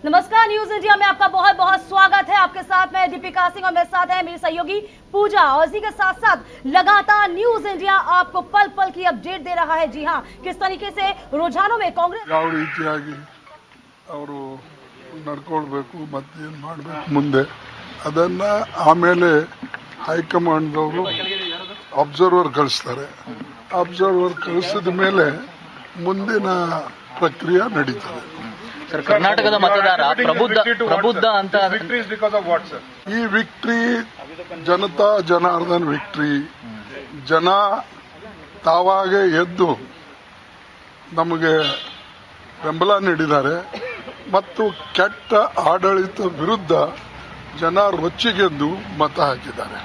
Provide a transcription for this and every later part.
नमस्कार, news India में आपका बहुत बहुत स्वागत है। आपके साथ मैं दीपिका सिंह और मेरे साथ है मेरी सहयोगी पूजा। और इसी के साथ साथ लगातार न्यूज इंडिया आपको पल पल की अपडेट दे रहा है। जी हाँ, किस तरीके से रुझानों में कांग्रेस ಯಾವ ರೀತಿಯಾಗಿ ಅವರು ನಡ್ಕೊಳ್ಬೇಕು ಮತ್ತೇನು ಮಾಡಬೇಕು ಮುಂದೆ ಅದನ್ನ ಆಮೇಲೆ ಹೈಕಮಾಂಡ್ ಅವರು ಅಬ್ಸರ್ವರ್ ಕಳಿಸ್ತಾರೆ. ಅಬ್ಸರ್ವರ್ ಕಳಿಸಿದ ಮೇಲೆ ಮುಂದಿನ ಪ್ರಕ್ರಿಯೆ ನಡೀತದೆ. ಸರ್, ಕರ್ನಾಟಕದ ಮತದಾರ ಪ್ರಬುದ್ಧ ಅಂತ ಈ ವಿಕ್ಟ್ರಿ ಜನತಾ ಜನಾರ್ದನ್ ವಿಕ್ಟ್ರಿ. ಜನ ತಾವಾಗೆ ಎದ್ದು ನಮಗೆ ಬೆಂಬಲ ನೀಡಿದ್ದಾರೆ ಮತ್ತು ಕೆಟ್ಟ ಆಡಳಿತ ವಿರುದ್ಧ ಜನ ರೊಚ್ಚಿಗೆದ್ದು ಮತ ಹಾಕಿದ್ದಾರೆ.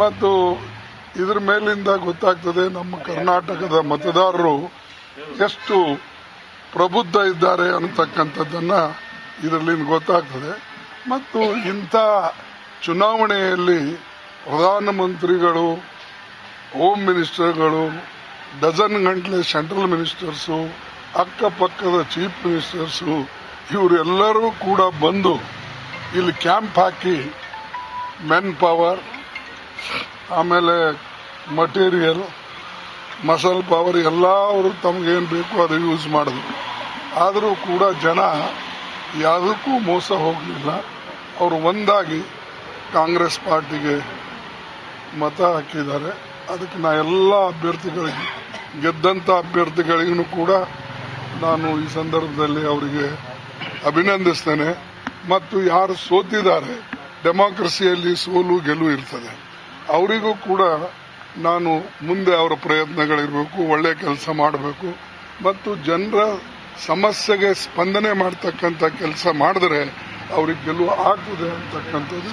ಮತ್ತು ಇದರ ಮೇಲಿಂದ ಗೊತ್ತಾಗ್ತದೆ ನಮ್ಮ ಕರ್ನಾಟಕದ ಮತದಾರರು ಎಷ್ಟು ಪ್ರಬುದ್ಧ ಇದ್ದಾರೆ ಅನ್ನತಕ್ಕಂಥದ್ದನ್ನ ಇದರಲ್ಲಿ ಗೊತ್ತಾಗ್ತದೆ. ಮತ್ತು ಇಂಥ ಚುನಾವಣೆಯಲ್ಲಿ ಪ್ರಧಾನಮಂತ್ರಿಗಳು, ಹೋಮ್ ಮಿನಿಸ್ಟರ್ಗಳು, ಡಜನ್ ಗಂಟಲೆ ಸೆಂಟ್ರಲ್ ಮಿನಿಸ್ಟರ್ಸು, ಅಕ್ಕಪಕ್ಕದ ಚೀಫ್ ಮಿನಿಸ್ಟರ್ಸು ಇವರೆಲ್ಲರೂ ಕೂಡ ಬಂದು ಇಲ್ಲಿ ಕ್ಯಾಂಪ್ ಹಾಕಿ ಮೆನ್ ಪವರ್, ಆಮೇಲೆ ಮಟೀರಿಯಲ್, ಮಸಲ್ ಪವರ್ ಎಲ್ಲ ಅವರು ತಮಗೇನು ಬೇಕು ಅದು ಯೂಸ್ ಮಾಡಿದ್ರು. ಆದರೂ ಕೂಡ ಜನ ಯಾವುದಕ್ಕೂ ಮೋಸ ಹೋಗಲಿಲ್ಲ. ಅವರು ಒಂದಾಗಿ ಕಾಂಗ್ರೆಸ್ ಪಾರ್ಟಿಗೆ ಮತ ಹಾಕಿದ್ದಾರೆ. ಅದಕ್ಕೆ ನಾ ಎಲ್ಲ ಅಭ್ಯರ್ಥಿಗಳಿಗೆ, ಗೆದ್ದಂಥ ಅಭ್ಯರ್ಥಿಗಳಿಗೂ ಕೂಡ ನಾನು ಈ ಸಂದರ್ಭದಲ್ಲಿ ಅವರಿಗೆ ಅಭಿನಂದಿಸ್ತೇನೆ. ಮತ್ತು ಯಾರು ಸೋತಿದ್ದಾರೆ, ಡೆಮಾಕ್ರಸಿಯಲ್ಲಿ ಸೋಲು ಗೆಲುವು ಇರ್ತದೆ, ಅವರಿಗೂ ಕೂಡ ನಾನು ಮುಂದೆ ಅವರ ಪ್ರಯತ್ನಗಳಿರಬೇಕು, ಒಳ್ಳೆ ಕೆಲಸ ಮಾಡಬೇಕು ಮತ್ತು ಜನರ ಸಮಸ್ಯೆಗೆ ಸ್ಪಂದನೆ ಮಾಡತಕ್ಕಂಥ ಕೆಲಸ ಮಾಡಿದ್ರೆ ಅವ್ರಿಗೆ ಗೆಲುವು ಆಗ್ತದೆ ಅಂತಕ್ಕಂಥದ್ದು.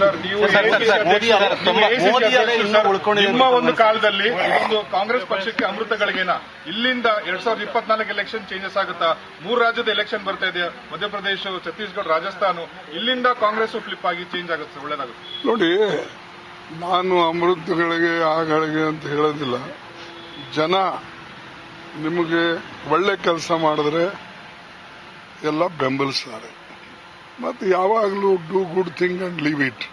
ನಿಮ್ಮ ಒಂದು ಕಾಲದಲ್ಲಿ ಒಂದು ಕಾಂಗ್ರೆಸ್ ಪಕ್ಷಕ್ಕೆ ಅಮೃತ ಗಳಿಗೆನ ಇಲ್ಲಿಂದ 2024 ಎಲೆಕ್ಷನ್ ಚೇಂಜಸ್ ಆಗುತ್ತಾ? 3 ರಾಜ್ಯದ ಎಲೆಕ್ಷನ್ ಬರ್ತಾ ಇದೆ, ಮಧ್ಯಪ್ರದೇಶ, ಛತ್ತೀಸ್ಗಢ, ರಾಜಸ್ಥಾನ. ಇಲ್ಲಿಂದ ಕಾಂಗ್ರೆಸ್ ಫ್ಲಿಪ್ ಆಗಿ ಚೇಂಜ್ ಆಗುತ್ತೆ, ಒಳ್ಳೇದಾಗುತ್ತೆ. ನೋಡಿ, ನಾನು ಅಮೃತಗಳಿಗೆ ಆಗಳಿಗೆ ಅಂತ ಹೇಳೋದಿಲ್ಲ. ಜನ ನಿಮಗೆ ಒಳ್ಳೆ ಕೆಲಸ ಮಾಡಿದ್ರೆ ಎಲ್ಲ ಬೆಂಬಲಿಸ್ತಾರೆ. ಮತ್ತು ಯಾವಾಗಲೂ do good thing and leave it.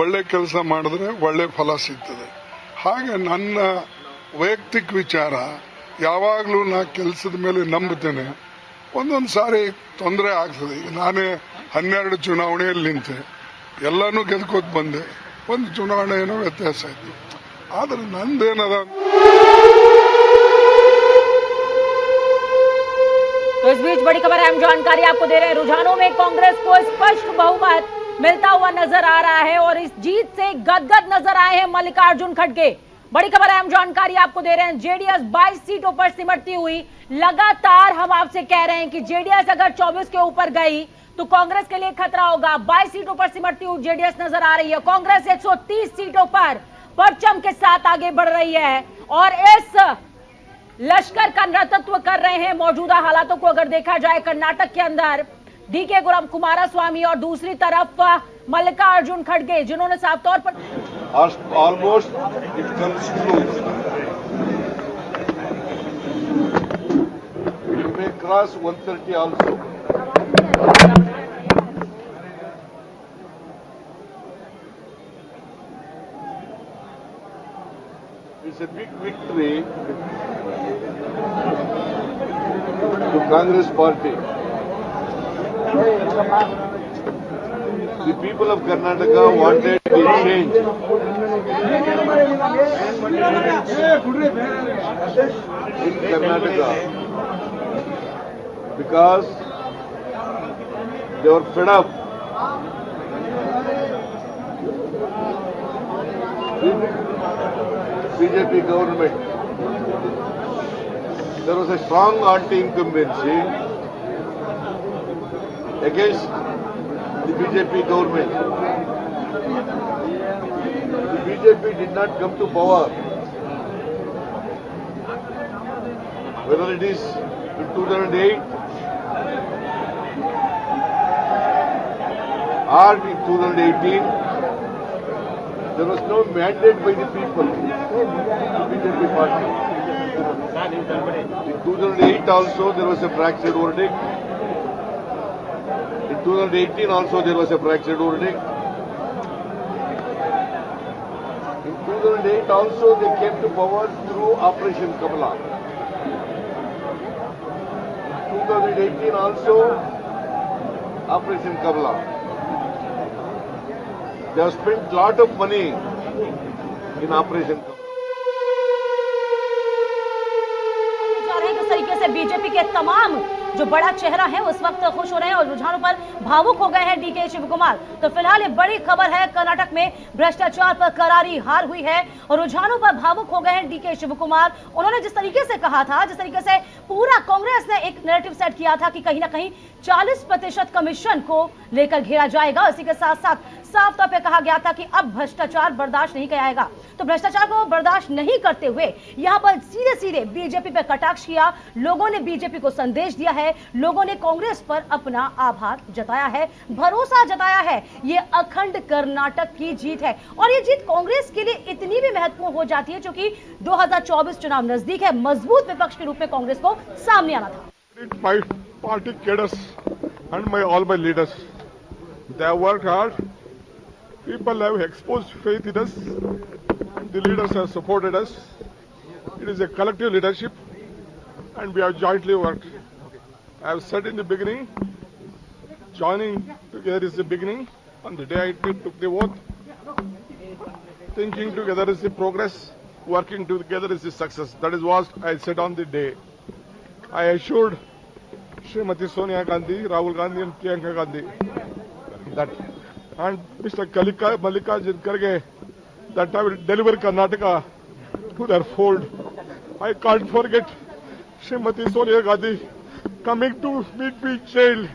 ಒಳ್ಳೆ ಕೆಲಸ ಮಾಡಿದ್ರೆ ಒಳ್ಳೆ ಫಲ ಸಿಗ್ತದೆ. ಹಾಗೆ ನನ್ನ ವೈಯಕ್ತಿಕ ವಿಚಾರ, ಯಾವಾಗಲೂ ನಾ ಕೆಲಸದ ಮೇಲೆ ನಂಬುತ್ತೇನೆ. ಒಂದೊಂದು ಸಾರಿ ತೊಂದರೆ ಆಗ್ತದೆ. ಈಗ ನಾನೇ 12 ಚುನಾವಣೆಯಲ್ಲಿ ನಿಂತೆ, ಎಲ್ಲನೂ ಗೆದ್ಕೋತ ಬಂದೆ. ಒಂದು ಚುನಾವಣೆ ಏನೋ ವ್ಯತ್ಯಾಸ ಆಯ್ತು. ಆದ್ರೆ ನಂದೇನದ, तो इस बीच बड़ी खबर अहम जानकारी आपको दे रहे हैं। रुझानों में कांग्रेस को स्पष्ट बहुमत मिलता हुआ नजर आ रहा है और इस जीत से गदगद नजर आए हैं मल्लिकार्जुन खड़गे। बड़ी खबर अहम जानकारी आपको दे रहे हैं। जेडीएस 22 सीटों पर सिमटती हुई लगातार हम आपसे कह रहे हैं कि जेडीएस अगर 24 के ऊपर गई तो कांग्रेस के लिए खतरा होगा। 22 सीटों पर सिमटती हुई जेडीएस नजर आ रही है। कांग्रेस 130 सीटों पर परचम के साथ आगे बढ़ रही है और इस लश्कर का नेतृत्व कर रहे हैं। मौजूदा हालातों को अगर देखा जाए कर्नाटक के अंदर डीके कुमारस्वामी और दूसरी तरफ मल्लिकार्जुन खड़गे, जिन्होंने साफ तौर पर almost it comes close. It may cross 130 also. It's a big victory to Congress party. The people of Karnataka wanted a change. In Karnataka, because they were fed up with BJP government. There was a strong anti-incumbency against the BJP government. The BJP did not come to power. Whether it is in 2008 or in 2018, there was no mandate by the people, the BJP party. In 2008 also there was a fractured verdict. In 2018 also there was a fractured verdict. In 2008 also they came to power through Operation Kamala. In 2018 also Operation Kamala. They have spent lot of money in Operation Kamala. जा रहे हैं किस तरीके से BJP के तमाम जो बड़ा चेहरा है उस वक्त खुश हो रहे हैं और रुझानों पर भावुक हो गए हैं डीके शिवकुमार। तो फिलहाल ये बड़ी खबर है, कर्नाटक में भ्रष्टाचार पर करारी हार हुई है और रुझानों पर भावुक हो गए हैं डीके शिवकुमार। उन्होंने जिस तरीके से कहा था, जिस तरीके से पूरा कांग्रेस ने एक नैरेटिव सेट किया था कि कहीं ना कहीं 40% कमीशन को लेकर घेरा जाएगा, इसी के साथ साथ साफ तौर पे कहा गया था कि अब भ्रष्टाचार बर्दाश्त नहीं किया जाएगा। तो भ्रष्टाचार को बर्दाश्त नहीं करते हुए यहां पर सीधे सीधे बीजेपी पर कटाक्ष किया। लोगों ने बीजेपी को संदेश दिया है, लोगों ने कांग्रेस पर अपना आभार जताया है, भरोसा जताया है। ये अखंड कर्नाटक की जीत है और ये जीत कांग्रेस के लिए इतनी भी महत्वपूर्ण हो जाती है क्योंकि 2024 चुनाव नजदीक है। मजबूत विपक्ष के रूप में कांग्रेस को सामने आना था। My party cadres and all my leaders, they have worked hard. People have exposed faith in us. The leaders have supported us. It is a collective leadership, and we have jointly worked. I have said in the beginning, joining together is the beginning. On the day I took the oath, thinking together is the progress. Working together is the success. That is what I said on the day. I assured Srimati Sonia Gandhi, Rahul Gandhi and Priyanka Gandhi that, and Mr. Mallikarjun Kharge, that I will deliver Karnataka to their fold. I can't forget Srimati Sonia Gandhi coming to meet me in jail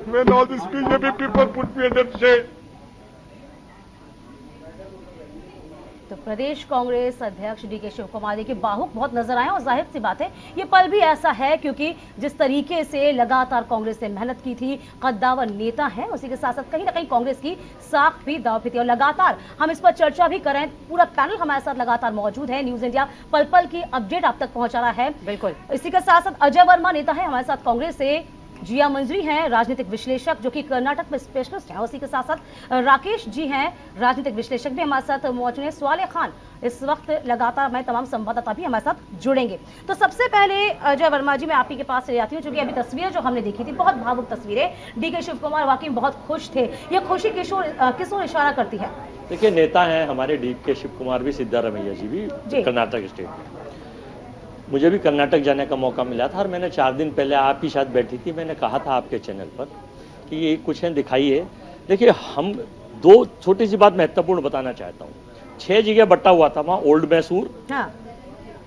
when all these BJP people put me under jail. तो प्रदेश कांग्रेस अध्यक्ष DK Shivkumar के बाहुक बहुत नजर आए और जाहिर सी बात है ये पल भी ऐसा है क्योंकि जिस तरीके से लगातार कांग्रेस ने मेहनत की थी, कद्दावर नेता है, उसी के साथ साथ कहीं ना कहीं कांग्रेस की साख भी दांव पे थी और लगातार हम इस पर चर्चा भी करें। पूरा पैनल हमारे साथ लगातार मौजूद है, न्यूज इंडिया पल पल की अपडेट आप तक पहुंचा रहा है। बिल्कुल इसी के साथ साथ अजय वर्मा नेता है हमारे साथ कांग्रेस से, जिया मंजरी हैं राजनीतिक विश्लेषक जो कि कर्नाटक में स्पेशलिस्ट हैं, उसी के साथ साथ राकेश जी हैं राजनीतिक विश्लेषक भी हमारे साथ मौजूद हैं, स्वाले खान इस वक्त लगातार हमारे तमाम संवाददाता भी हमारे साथ जुड़ेंगे। तो सबसे पहले अजय वर्मा जी मैं आप ही के पास चली जाती हूँ क्योंकि अभी तस्वीरें जो हमने देखी थी बहुत भावुक तस्वीरें, डीके शिवकुमार वाकई में बहुत खुश थे। ये खुशी किस ओर इशारा करती है? देखिए नेता हैं हमारे डीके शिवकुमार भी, सिद्धारमैया जी भी कर्नाटक स्टेट में। मुझे भी कर्नाटक जाने का मौका मिला था और मैंने 4 दिन पहले आप ही साथ बैठी थी, मैंने कहा था आपके चैनल पर कि ये कुछ है दिखाइए। देखिए हम 2 छोटी सी बात महत्वपूर्ण बताना चाहता हूँ। 6 जगह बटा हुआ था वहाँ, ओल्ड मैसूर,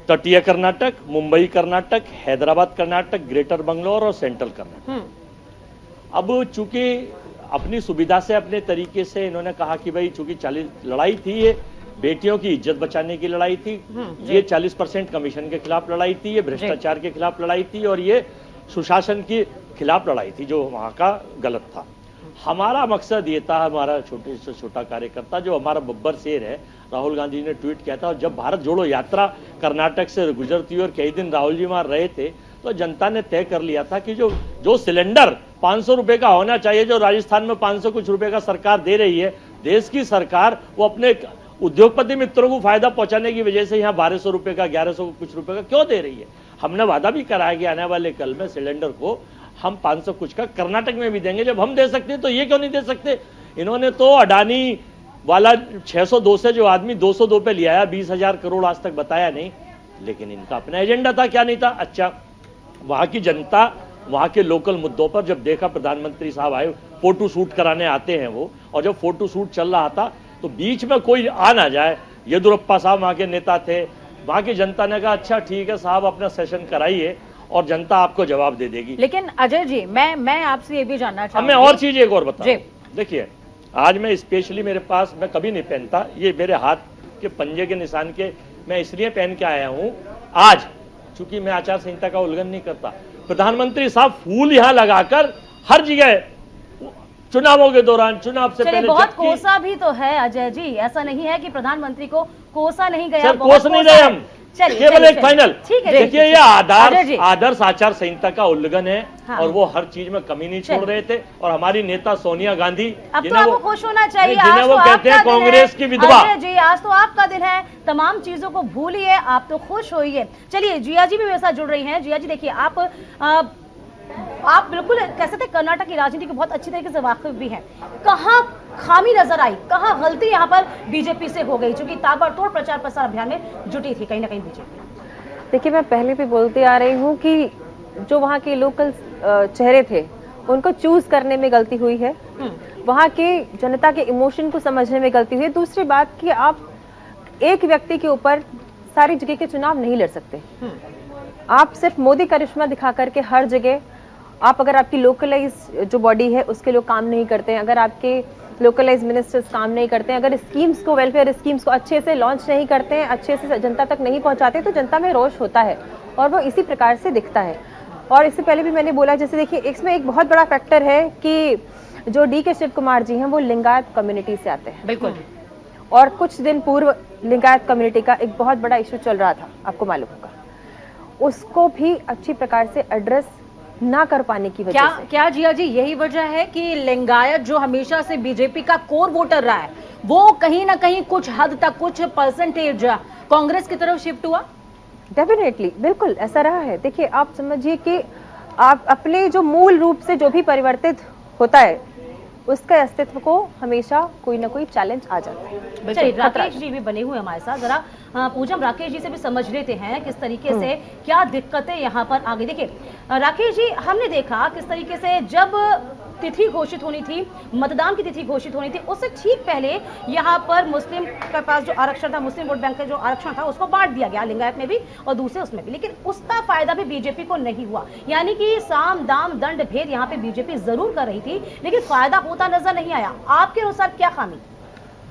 तटीय कर्नाटक, मुंबई कर्नाटक, हैदराबाद कर्नाटक, ग्रेटर बंगलोर और सेंट्रल कर्नाटक। अब चूंकि अपनी सुविधा से अपने तरीके से इन्होंने कहा कि भाई चूंकि 40 लड़ाई थी, ये बेटियों की इज्जत बचाने की लड़ाई थी, ये 40% कमीशन के खिलाफ लड़ाई थी, ये भ्रष्टाचार के खिलाफ लड़ाई थी और ये सुशासन के खिलाफ लड़ाई थी जो वहां का गलत था। हमारा मकसद ये था, हमारा छोटे से छोटा कार्यकर्ता जो हमारा बब्बर शेर है, राहुल गांधी ने ट्वीट किया था और जब भारत जोड़ो यात्रा कर्नाटक से गुजरती और कई दिन राहुल जी वहां रहे थे तो जनता ने तय कर लिया था कि जो सिलेंडर 500 रुपए का होना चाहिए, जो राजस्थान में 500 कुछ रुपए का सरकार दे रही है, देश की सरकार वो अपने उद्योगपति मित्रों को फायदा पहुंचाने की वजह से यहाँ 1200 रुपए का, 1100 कुछ रुपए का क्यों दे रही है। हमने वादा भी कराया कि आने वाले कल में सिलेंडर को हम 500 कुछ का कर्नाटक में भी देंगे। जब हम दे सकते हैं तो ये क्यों नहीं दे सकते। इन्होंने तो अडानी वाला 602 से जो आदमी 202 पे लिया 20,000 करोड़ आज तक बताया नहीं, लेकिन इनका अपना एजेंडा था, क्या नहीं था। अच्छा, वहां की जनता वहां के लोकल मुद्दों पर जब देखा प्रधानमंत्री साहब आए, फोटो शूट कराने आते हैं वो, और जब फोटो शूट चल रहा था तो बीच में कोई आ ना जाए। येदुरप्पा साहब वहां के नेता थे, वहां की जनता ने कहा अच्छा ठीक है साहब अपना सेशन कराइए और जनता आपको जवाब दे देगी। लेकिन अजय जी मैं आपसे ये भी जानना चाहूंगी, मैं और चीज एक और बता, देखिए आज मैं स्पेशली मेरे पास, मैं कभी नहीं पहनता, ये मेरे हाथ के पंजे के निशान के मैं इसलिए पहन के आया हूं आज, चूंकि मैं आचार संहिता का उल्लंघन नहीं करता। प्रधानमंत्री साहब फूल यहां लगाकर हर जगह चुनावों के दौरान, चुनाव से पहले बहुत कोसा भी तो है अजय जी, ऐसा नहीं है कि प्रधानमंत्री को कोसा नहीं गया। सर कोस नहीं गए हम, चलिए, केवल चलिए, एक फाइनल, ठीक है, देखिए ये अजय जी। आदर्श आचार संहिता का उल्लंघन है। हाँ। और वो हर चीज में कमी नहीं छोड़ रहे थे। और हमारी नेता सोनिया गांधी, अब तो जिन्हें आपको वो खुश होना चाहिए, जिन्हें आज वो तो कहते हैं आपका दिन कांग्रेस है। की विधवा। अजय जी, आज तो आपका दिन है, तमाम चीजों को भूलिए, आप तो खुश होइए। चलिए, जिया जी भी मेरे साथ जुड़ रही हैं। जिया जी, देखिए आप बिल्कुल कह सकते हैं कर्नाटक की राजनीति के बहुत अच्छी तरीके से वाकिफ भी हैं। कहाँ खामी नजर आई, कहाँ गलती यहाँ पर बीजेपी से हो गई, क्योंकि ताबड़तोड़ प्रचार प्रसार अभियान में जुटी थी कहीं ना कहीं बीजेपी? देखिए, मैं पहले भी बोलती आ रही हूँ कि जो वहाँ के लोकल चेहरे थे उनको चूज करने में गलती हुई है, वहाँ के जनता के इमोशन को समझने में गलती हुई है। दूसरी बात कि आप एक व्यक्ति के ऊपर सारी जगह के चुनाव नहीं लड़ सकते। आप सिर्फ मोदी करिश्मा दिखा करके हर जगह आप, अगर आपकी लोकलाइज जो बॉडी है उसके लोग काम नहीं करते हैं, अगर आपके लोकलाइज मिनिस्टर्स काम नहीं करते हैं, अगर स्कीम्स को, वेलफेयर स्कीम्स को अच्छे से लॉन्च नहीं करते हैं, अच्छे से जनता तक नहीं पहुंचाते, तो जनता में रोष होता है और वो इसी प्रकार से दिखता है। और इससे पहले भी मैंने बोला, जैसे देखिए इसमें एक बहुत बड़ा फैक्टर है कि जो DK शिव कुमार जी हैं वो लिंगायत कम्युनिटी से आते हैं। बिल्कुल। और कुछ दिन पूर्व लिंगायत कम्युनिटी का एक बहुत बड़ा इशू चल रहा था, आपको मालूम होगा, उसको भी अच्छी प्रकार से एड्रेस ना कर पाने की वजह से। क्या जिया जी यही वजह है कि लिंगायत जो हमेशा से बीजेपी का कोर वोटर रहा है, वो कहीं ना कहीं कुछ हद तक, कुछ परसेंटेज कांग्रेस की तरफ शिफ्ट हुआ? डेफिनेटली, बिल्कुल ऐसा रहा है। देखिए, आप समझिए कि आप अपने जो मूल रूप से जो भी परिवर्तित होता है उसके अस्तित्व को हमेशा कोई ना कोई चैलेंज आ जाता है। चलिए, राकेश जी भी बने हुए हमारे साथ, जरा पूजम राकेश जी से भी समझ लेते हैं किस तरीके से क्या दिक्कतें यहाँ पर आ गई। देखिए राकेश जी, हमने देखा किस तरीके से जब तिथि घोषित होनी थी, मतदान की तिथि घोषित होनी थी, उससे ठीक पहले यहाँ पर मुस्लिम के पास जो आरक्षण था, मुस्लिम वोट बैंक का जो आरक्षण था, उसको बांट दिया गया, लिंगायत में भी और दूसरे उसमें भी, लेकिन उसका फायदा भी बीजेपी को नहीं हुआ। यानी कि साम दाम दंड भेद यहाँ पे बीजेपी जरूर कर रही थी, लेकिन फायदा होता नजर नहीं आया। आपके अनुसार क्या खामी?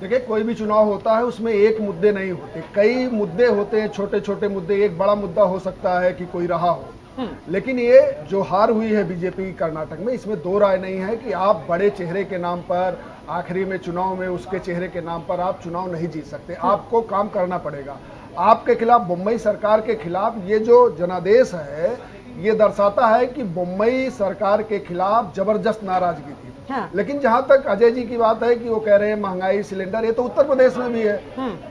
देखिए, कोई भी चुनाव होता है उसमें एक मुद्दे नहीं होते, कई मुद्दे होते हैं, छोटे छोटे मुद्दे। एक बड़ा मुद्दा हो सकता है कि कोई रहा हो, लेकिन ये जो हार हुई है बीजेपी कर्नाटक में, इसमें दो राय नहीं है कि आप बड़े चेहरे के नाम पर आखिरी में चुनाव में उसके चेहरे के नाम पर आप चुनाव नहीं जीत सकते। आपको काम करना पड़ेगा। आपके खिलाफ, मुंबई सरकार के खिलाफ ये जो जनादेश है, ये दर्शाता है कि मुंबई सरकार के खिलाफ जबरदस्त नाराजगी थी। हाँ। लेकिन जहां तक अजय जी की बात है कि वो कह रहे हैं महंगाई, सिलेंडर, ये तो उत्तर प्रदेश में भी है।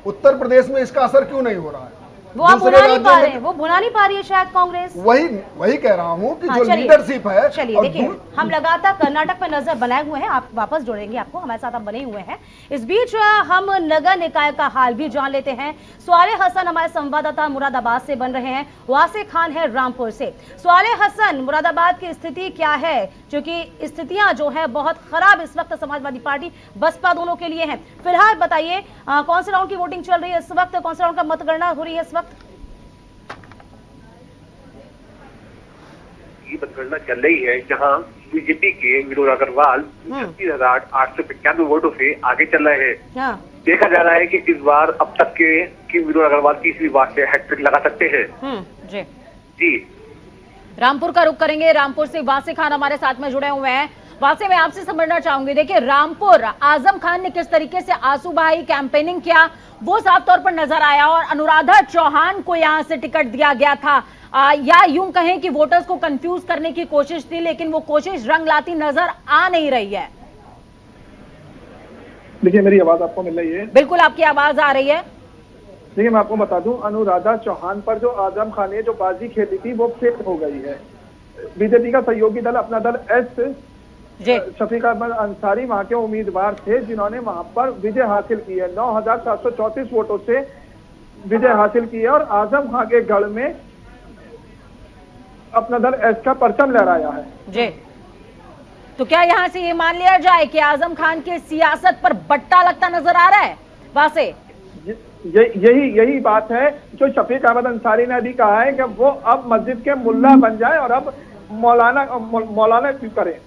उत्तर प्रदेश में इसका असर क्यों नहीं हो रहा है? वो आप भुना नहीं पा रहे हैं, वो भुना नहीं पा रही है शायद कांग्रेस। वही कह रहा हूँ कि जो लीडरशिप है। चलिए देखिए, हम लगातार कर्नाटक में नजर बनाए हुए हैं, आप वापस जोड़ेंगे आपको, हमारे साथ आप बने हुए हैं। इस बीच हम नगर निकाय का हाल भी जान लेते हैं। स्वाले हसन हमारे संवाददाता मुरादाबाद से बन रहे हैं, वासे खान है रामपुर से। स्वाले हसन, मुरादाबाद की स्थिति क्या है? क्योंकि स्थितियां जो है बहुत खराब इस वक्त समाजवादी पार्टी बसपा दोनों के लिए हैं। फिलहाल बताइए कौन से राउंड की वोटिंग चल रही है इस वक्त, कौन से राउंड का मतगणना हो रही है इस वक्त? ये मतगणना चल रही है, जहां बीजेपी के विनोद अग्रवाल 36,895 वोटों से आगे चल रहे हैं। देखा जा रहा है कि इस बार अब तक के विनोद अग्रवाल तीसरी बार से हैट्रिक लगा सकते हैं। जी रामपुर का रुख करेंगे। रामपुर से वासे खान हमारे साथ में जुड़े हुए हैं। वासे, मैं आपसे समझना चाहूंगी, देखिए रामपुर, आजम खान ने किस तरीके से आंसू बहाई, कैंपेनिंग किया, वो साफ तौर पर नजर आया। और अनुराधा चौहान को यहां से टिकट दिया गया था, या यूं कहें कि वोटर्स को कंफ्यूज करने की कोशिश थी, लेकिन वो कोशिश रंग लाती नजर आ नहीं रही है। देखिए, मेरी आवाज आपको मिल रही है? बिल्कुल आपकी आवाज आ रही है। देखिए, मैं आपको बता दूं, अनुराधा चौहान पर जो आजम खान ने जो बाजी खेली थी वो फेल हो गई है। बीजेपी का सहयोगी दल, अपना दल एस शफीक अहमद अंसारी वहां के उम्मीदवार थे, जिन्होंने वहां पर विजय हासिल की है। 9,734 वोटों से विजय हासिल की है और आजम खान के गढ़ में अपना दल एस का परचम लहराया है। जी, तो क्या यहां से ये मान लिया जाए कि आजम खान की सियासत पर बट्टा लगता नजर आ रहा है? वासे, यही बात है जो शफीक अहमद अंसारी ने अभी कहा है कि वो अब मस्जिद के मुल्ला बन जाए और अब मौलाना क्यों करें।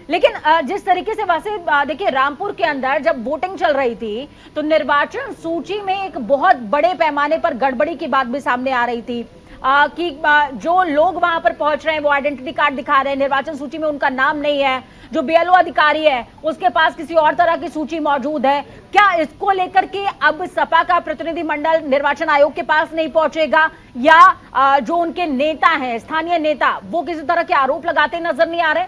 लेकिन जिस तरीके से वैसे देखिए, रामपुर के अंदर जब वोटिंग चल रही थी तो निर्वाचन सूची में एक बहुत बड़े पैमाने पर गड़बड़ी की बात भी सामने आ रही थी। कि जो लोग वहां पर पहुंच रहे हैं वो आइडेंटिटी कार्ड दिखा रहे हैं, निर्वाचन सूची में उनका नाम नहीं है, जो बीएलओ अधिकारी है उसके पास किसी और तरह की सूची मौजूद है। क्या इसको लेकर के अब सपा का प्रतिनिधिमंडल निर्वाचन आयोग के पास नहीं पहुंचेगा, या जो उनके नेता हैं, स्थानीय नेता, वो किसी तरह के आरोप लगाते नजर नहीं आ रहे?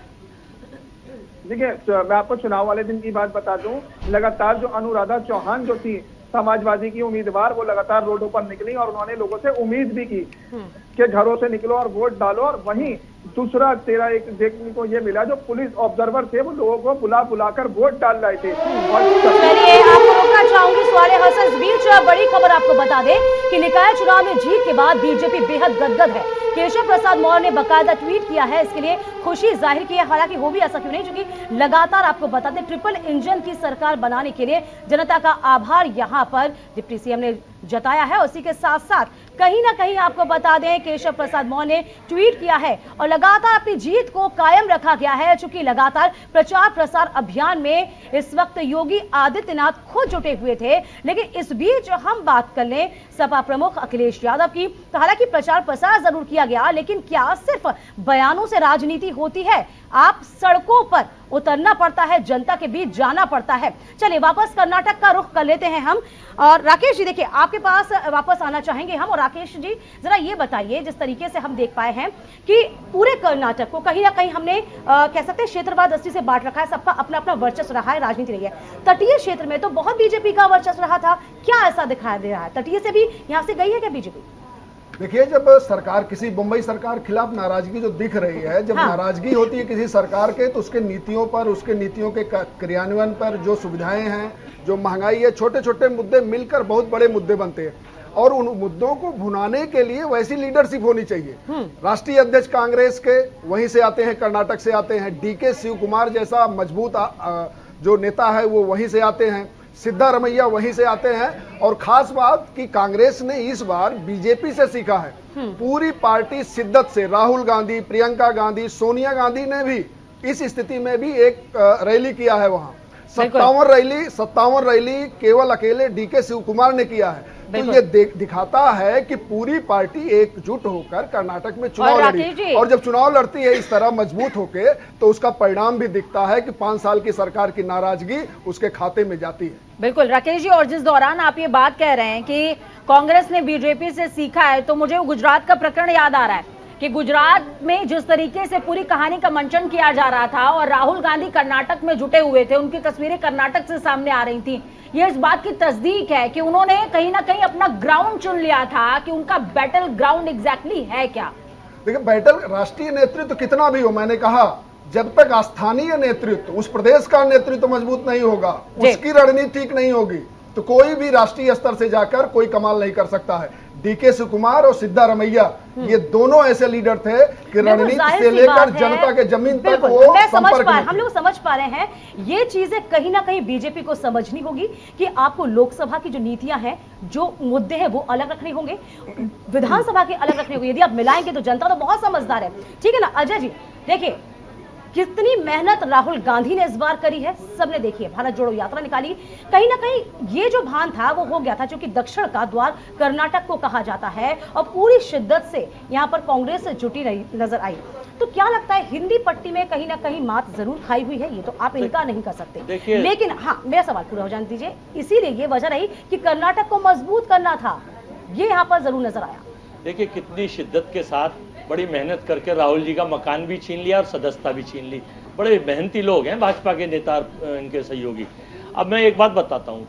देखिए, मैं आपको चुनाव वाले दिन की बात बता दूं, लगातार जो अनुराधा चौहान जो थी समाजवादी की उम्मीदवार, वो लगातार रोडों पर निकली और उन्होंने लोगों से उम्मीद भी की कि घरों से निकलो और वोट डालो। और वहीं दूसरा तेरा एक देखने को ये मिला, जो पुलिस ऑब्जर्वर थे वो लोगों को बुलाकर वोट डाल रहे थे। चलिए, आपको रोकना चाहूंगी सवाले हसन, इस बीच बड़ी खबर आपको बता दें कि निकाय चुनाव में जीत के बाद बीजेपी बेहद गदगद है। केशव प्रसाद मौर्य ने बकायदा ट्वीट किया है, इसके लिए खुशी जाहिर की है। हालांकि हो भी ऐसा क्यों नहीं, क्योंकि लगातार आपको बता दें ट्रिपल इंजन की सरकार बनाने के लिए जनता का आभार यहां पर डिप्टी सीएम ने जताया है। उसी के साथ साथ कहीं ना कहीं आपको बता दें केशव प्रसाद मौर्य ने ट्वीट किया है और लगातार अपनी जीत को कायम रखा गया है, चूंकि लगातार प्रचार प्रसार अभियान में इस वक्त योगी आदित्यनाथ खुद जुटे हुए थे। लेकिन इस बीच हम बात कर लें सपा प्रमुख अखिलेश यादव की, तो हालांकि प्रचार प्रसार जरूर किया गया, लेकिन क्या सिर्फ बयानों से राजनीति होती है? आप सड़कों पर उतरना पड़ता है, जनता के बीच जाना पड़ता है। चलिए वापस कर्नाटक का रुख कर लेते हैं हम। और राकेश जी, देखिए आपके पास वापस आना चाहेंगे हम। और राकेश जी, जरा ये बताइए, जिस तरीके से हम देख पाए हैं कि पूरे कर्नाटक को कहीं ना कहीं हमने कह सकते हैं क्षेत्रवाद दृष्टि से बांट रखा है, सबका अपना अपना वर्चस्व रहा है, राजनीति रही है। तटीय क्षेत्र में तो बहुत बीजेपी का वर्चस्व रहा था, क्या ऐसा दिखाई दे रहा है? तटीय से भी यहाँ से गई है क्या बीजेपी? देखिए, जब सरकार किसी मुंबई सरकार खिलाफ नाराजगी जो दिख रही है, जब नाराजगी होती है किसी सरकार के, तो उसके नीतियों पर, उसके नीतियों के क्रियान्वयन पर, जो सुविधाएं हैं, जो महंगाई है, छोटे छोटे मुद्दे मिलकर बहुत बड़े मुद्दे बनते हैं। और उन मुद्दों को भुनाने के लिए वैसी लीडरशिप होनी चाहिए। राष्ट्रीय अध्यक्ष कांग्रेस के वहीं से आते हैं, कर्नाटक से आते हैं। डीके शिव कुमार जैसा मजबूत जो नेता है वो वहीं से आते हैं। सिद्धारमैया वहीं से आते हैं। और खास बात कि कांग्रेस ने इस बार बीजेपी से सीखा है। पूरी पार्टी शिद्दत से, राहुल गांधी, प्रियंका गांधी, सोनिया गांधी ने भी इस स्थिति में भी एक रैली किया है। वहां 57 रैली केवल अकेले डीके शिव कुमार ने किया है। तो ये दिखाता है कि पूरी पार्टी एकजुट होकर कर्नाटक में चुनाव लड़ी, और जब चुनाव लड़ती है इस तरह मजबूत होकर, तो उसका परिणाम भी दिखता है कि 5 साल की सरकार की नाराजगी उसके खाते में जाती है। बिल्कुल राकेश जी, और जिस दौरान आप ये बात कह रहे हैं कि कांग्रेस ने बीजेपी से सीखा है, तो मुझे गुजरात का प्रकरण याद आ रहा है कि गुजरात में जिस तरीके से पूरी कहानी का मंचन किया जा रहा था और राहुल गांधी कर्नाटक में जुटे हुए थे, उनकी तस्वीरें कर्नाटक से सामने आ रही थी। ये इस बात की तस्दीक है कि उन्होंने कहीं ना कहीं अपना ग्राउंड चुन लिया था कि उनका बैटल ग्राउंड एग्जैक्टली है क्या। देखिए, बैटल राष्ट्रीय नेतृत्व कितना भी हो, मैंने कहा जब तक स्थानीय नेतृत्व, उस प्रदेश का नेतृत्व मजबूत नहीं होगा, उसकी रणनीति ठीक नहीं होगी, तो कोई भी राष्ट्रीय स्तर से जाकर कोई कमाल नहीं कर सकता है। डीके शिव कुमार और सिद्धारमैया ये दोनों ऐसे लीडर थे कि रणनीति से लेकर जनता के जमीन तक वो हम लोग समझ पा रहे हैं। ये चीजें कहीं ना कहीं बीजेपी को समझनी होगी कि आपको लोकसभा की जो नीतियां हैं, जो मुद्दे हैं, वो अलग रखने होंगे, विधानसभा के अलग रखने होंगे। यदि आप मिलाएंगे तो जनता तो बहुत समझदार है, ठीक है ना। अजय जी देखिए, कितनी मेहनत राहुल गांधी ने इस बार करी है, सबने देखी है। भारत जोड़ो यात्रा निकाली, कहीं ना कहीं ये जो भान था वो हो गया था, क्योंकि दक्षिण का द्वार कर्नाटक को कहा जाता है और पूरी शिद्दत से यहाँ पर कांग्रेस जुटी नजर आई। तो क्या लगता है, हिंदी पट्टी में कहीं ना कहीं मात जरूर खाई हुई है, ये तो आप इनकार नहीं कर सकते। लेकिन हाँ, मेरा सवाल पूरा हो जाने दीजिए। इसीलिए ये वजह रही कि कर्नाटक को मजबूत करना था, ये यहाँ पर जरूर नजर आया। देखिए, कितनी शिद्दत के साथ, बड़ी मेहनत करके राहुल जी का मकान भी छीन लिया और सदस्यता भी छीन ली। बड़े मेहनती लोग हैं भाजपा के नेता, इनके सहयोगी। अब मैं एक बात बताता हूँ,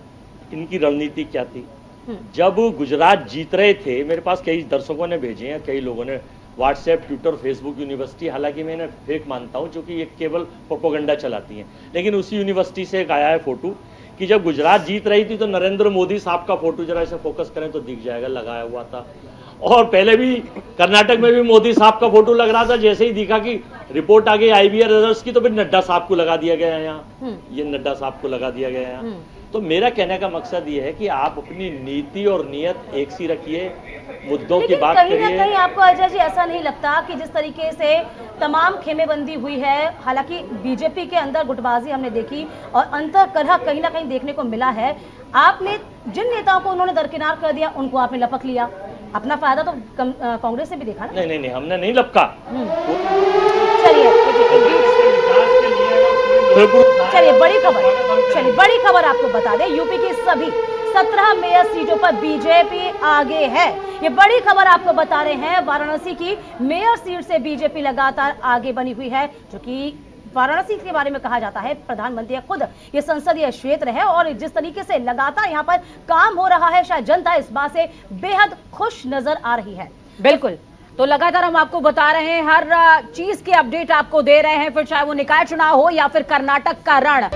इनकी रणनीति क्या थी। जब गुजरात जीत रहे थे, मेरे पास कई दर्शकों ने भेजे हैं, कई लोगों ने व्हाट्सएप, ट्विटर, फेसबुक यूनिवर्सिटी, हालांकि मैं इन्हें फेक मानता हूँ क्योंकि ये केवल प्रोपोगंडा चलाती हैं, लेकिन उसी यूनिवर्सिटी से एक आया है फोटो कि जब गुजरात जीत रही थी तो नरेंद्र मोदी साहब का फोटो, जरा इसे फोकस करें तो दिख जाएगा, लगाया हुआ था। और पहले भी कर्नाटक में भी मोदी साहब का फोटो लग रहा था। जैसे ही दिखा कि रिपोर्ट आ गई IBR रिजल्ट्स की, तो फिर नड्डा साहब को लगा दिया गया है यहाँ, ये नड्डा साहब को लगा दिया गया है यहाँ। तो मेरा कहने का मकसद ये है कि आप अपनी नीति और नियत एक सी रखिए, मुद्दों की बात करिए। कहीं ना कहीं आपको अजय जी ऐसा नहीं लगता कि जिस तरीके से तमाम खेमेबंदी हुई है, हालांकि बीजेपी के अंदर गुटबाजी हमने देखी और अंतर कलह कहीं ना कहीं देखने को मिला है, आपने जिन नेताओं को उन्होंने दरकिनार कर दिया उनको आपने लपक लिया, अपना फायदा तो कांग्रेस से भी देखा ना। नहीं, हमने नहीं लपका। चलिए बड़ी खबर आपको बता दें, यूपी की सभी 17 मेयर सीटों पर बीजेपी आगे है। ये बड़ी खबर आपको बता रहे हैं, वाराणसी की मेयर सीट से बीजेपी लगातार आगे बनी हुई है, जो कि वाराणसी के बारे में कहा जाता है प्रधानमंत्री खुद ये संसदीय क्षेत्र है और जिस तरीके से लगातार यहाँ पर काम हो रहा है, शायद जनता इस बात से बेहद खुश नजर आ रही है। बिल्कुल, तो लगातार हम आपको बता रहे हैं, हर चीज की अपडेट आपको दे रहे हैं, फिर चाहे वो निकाय चुनाव हो या फिर कर्नाटक का रण।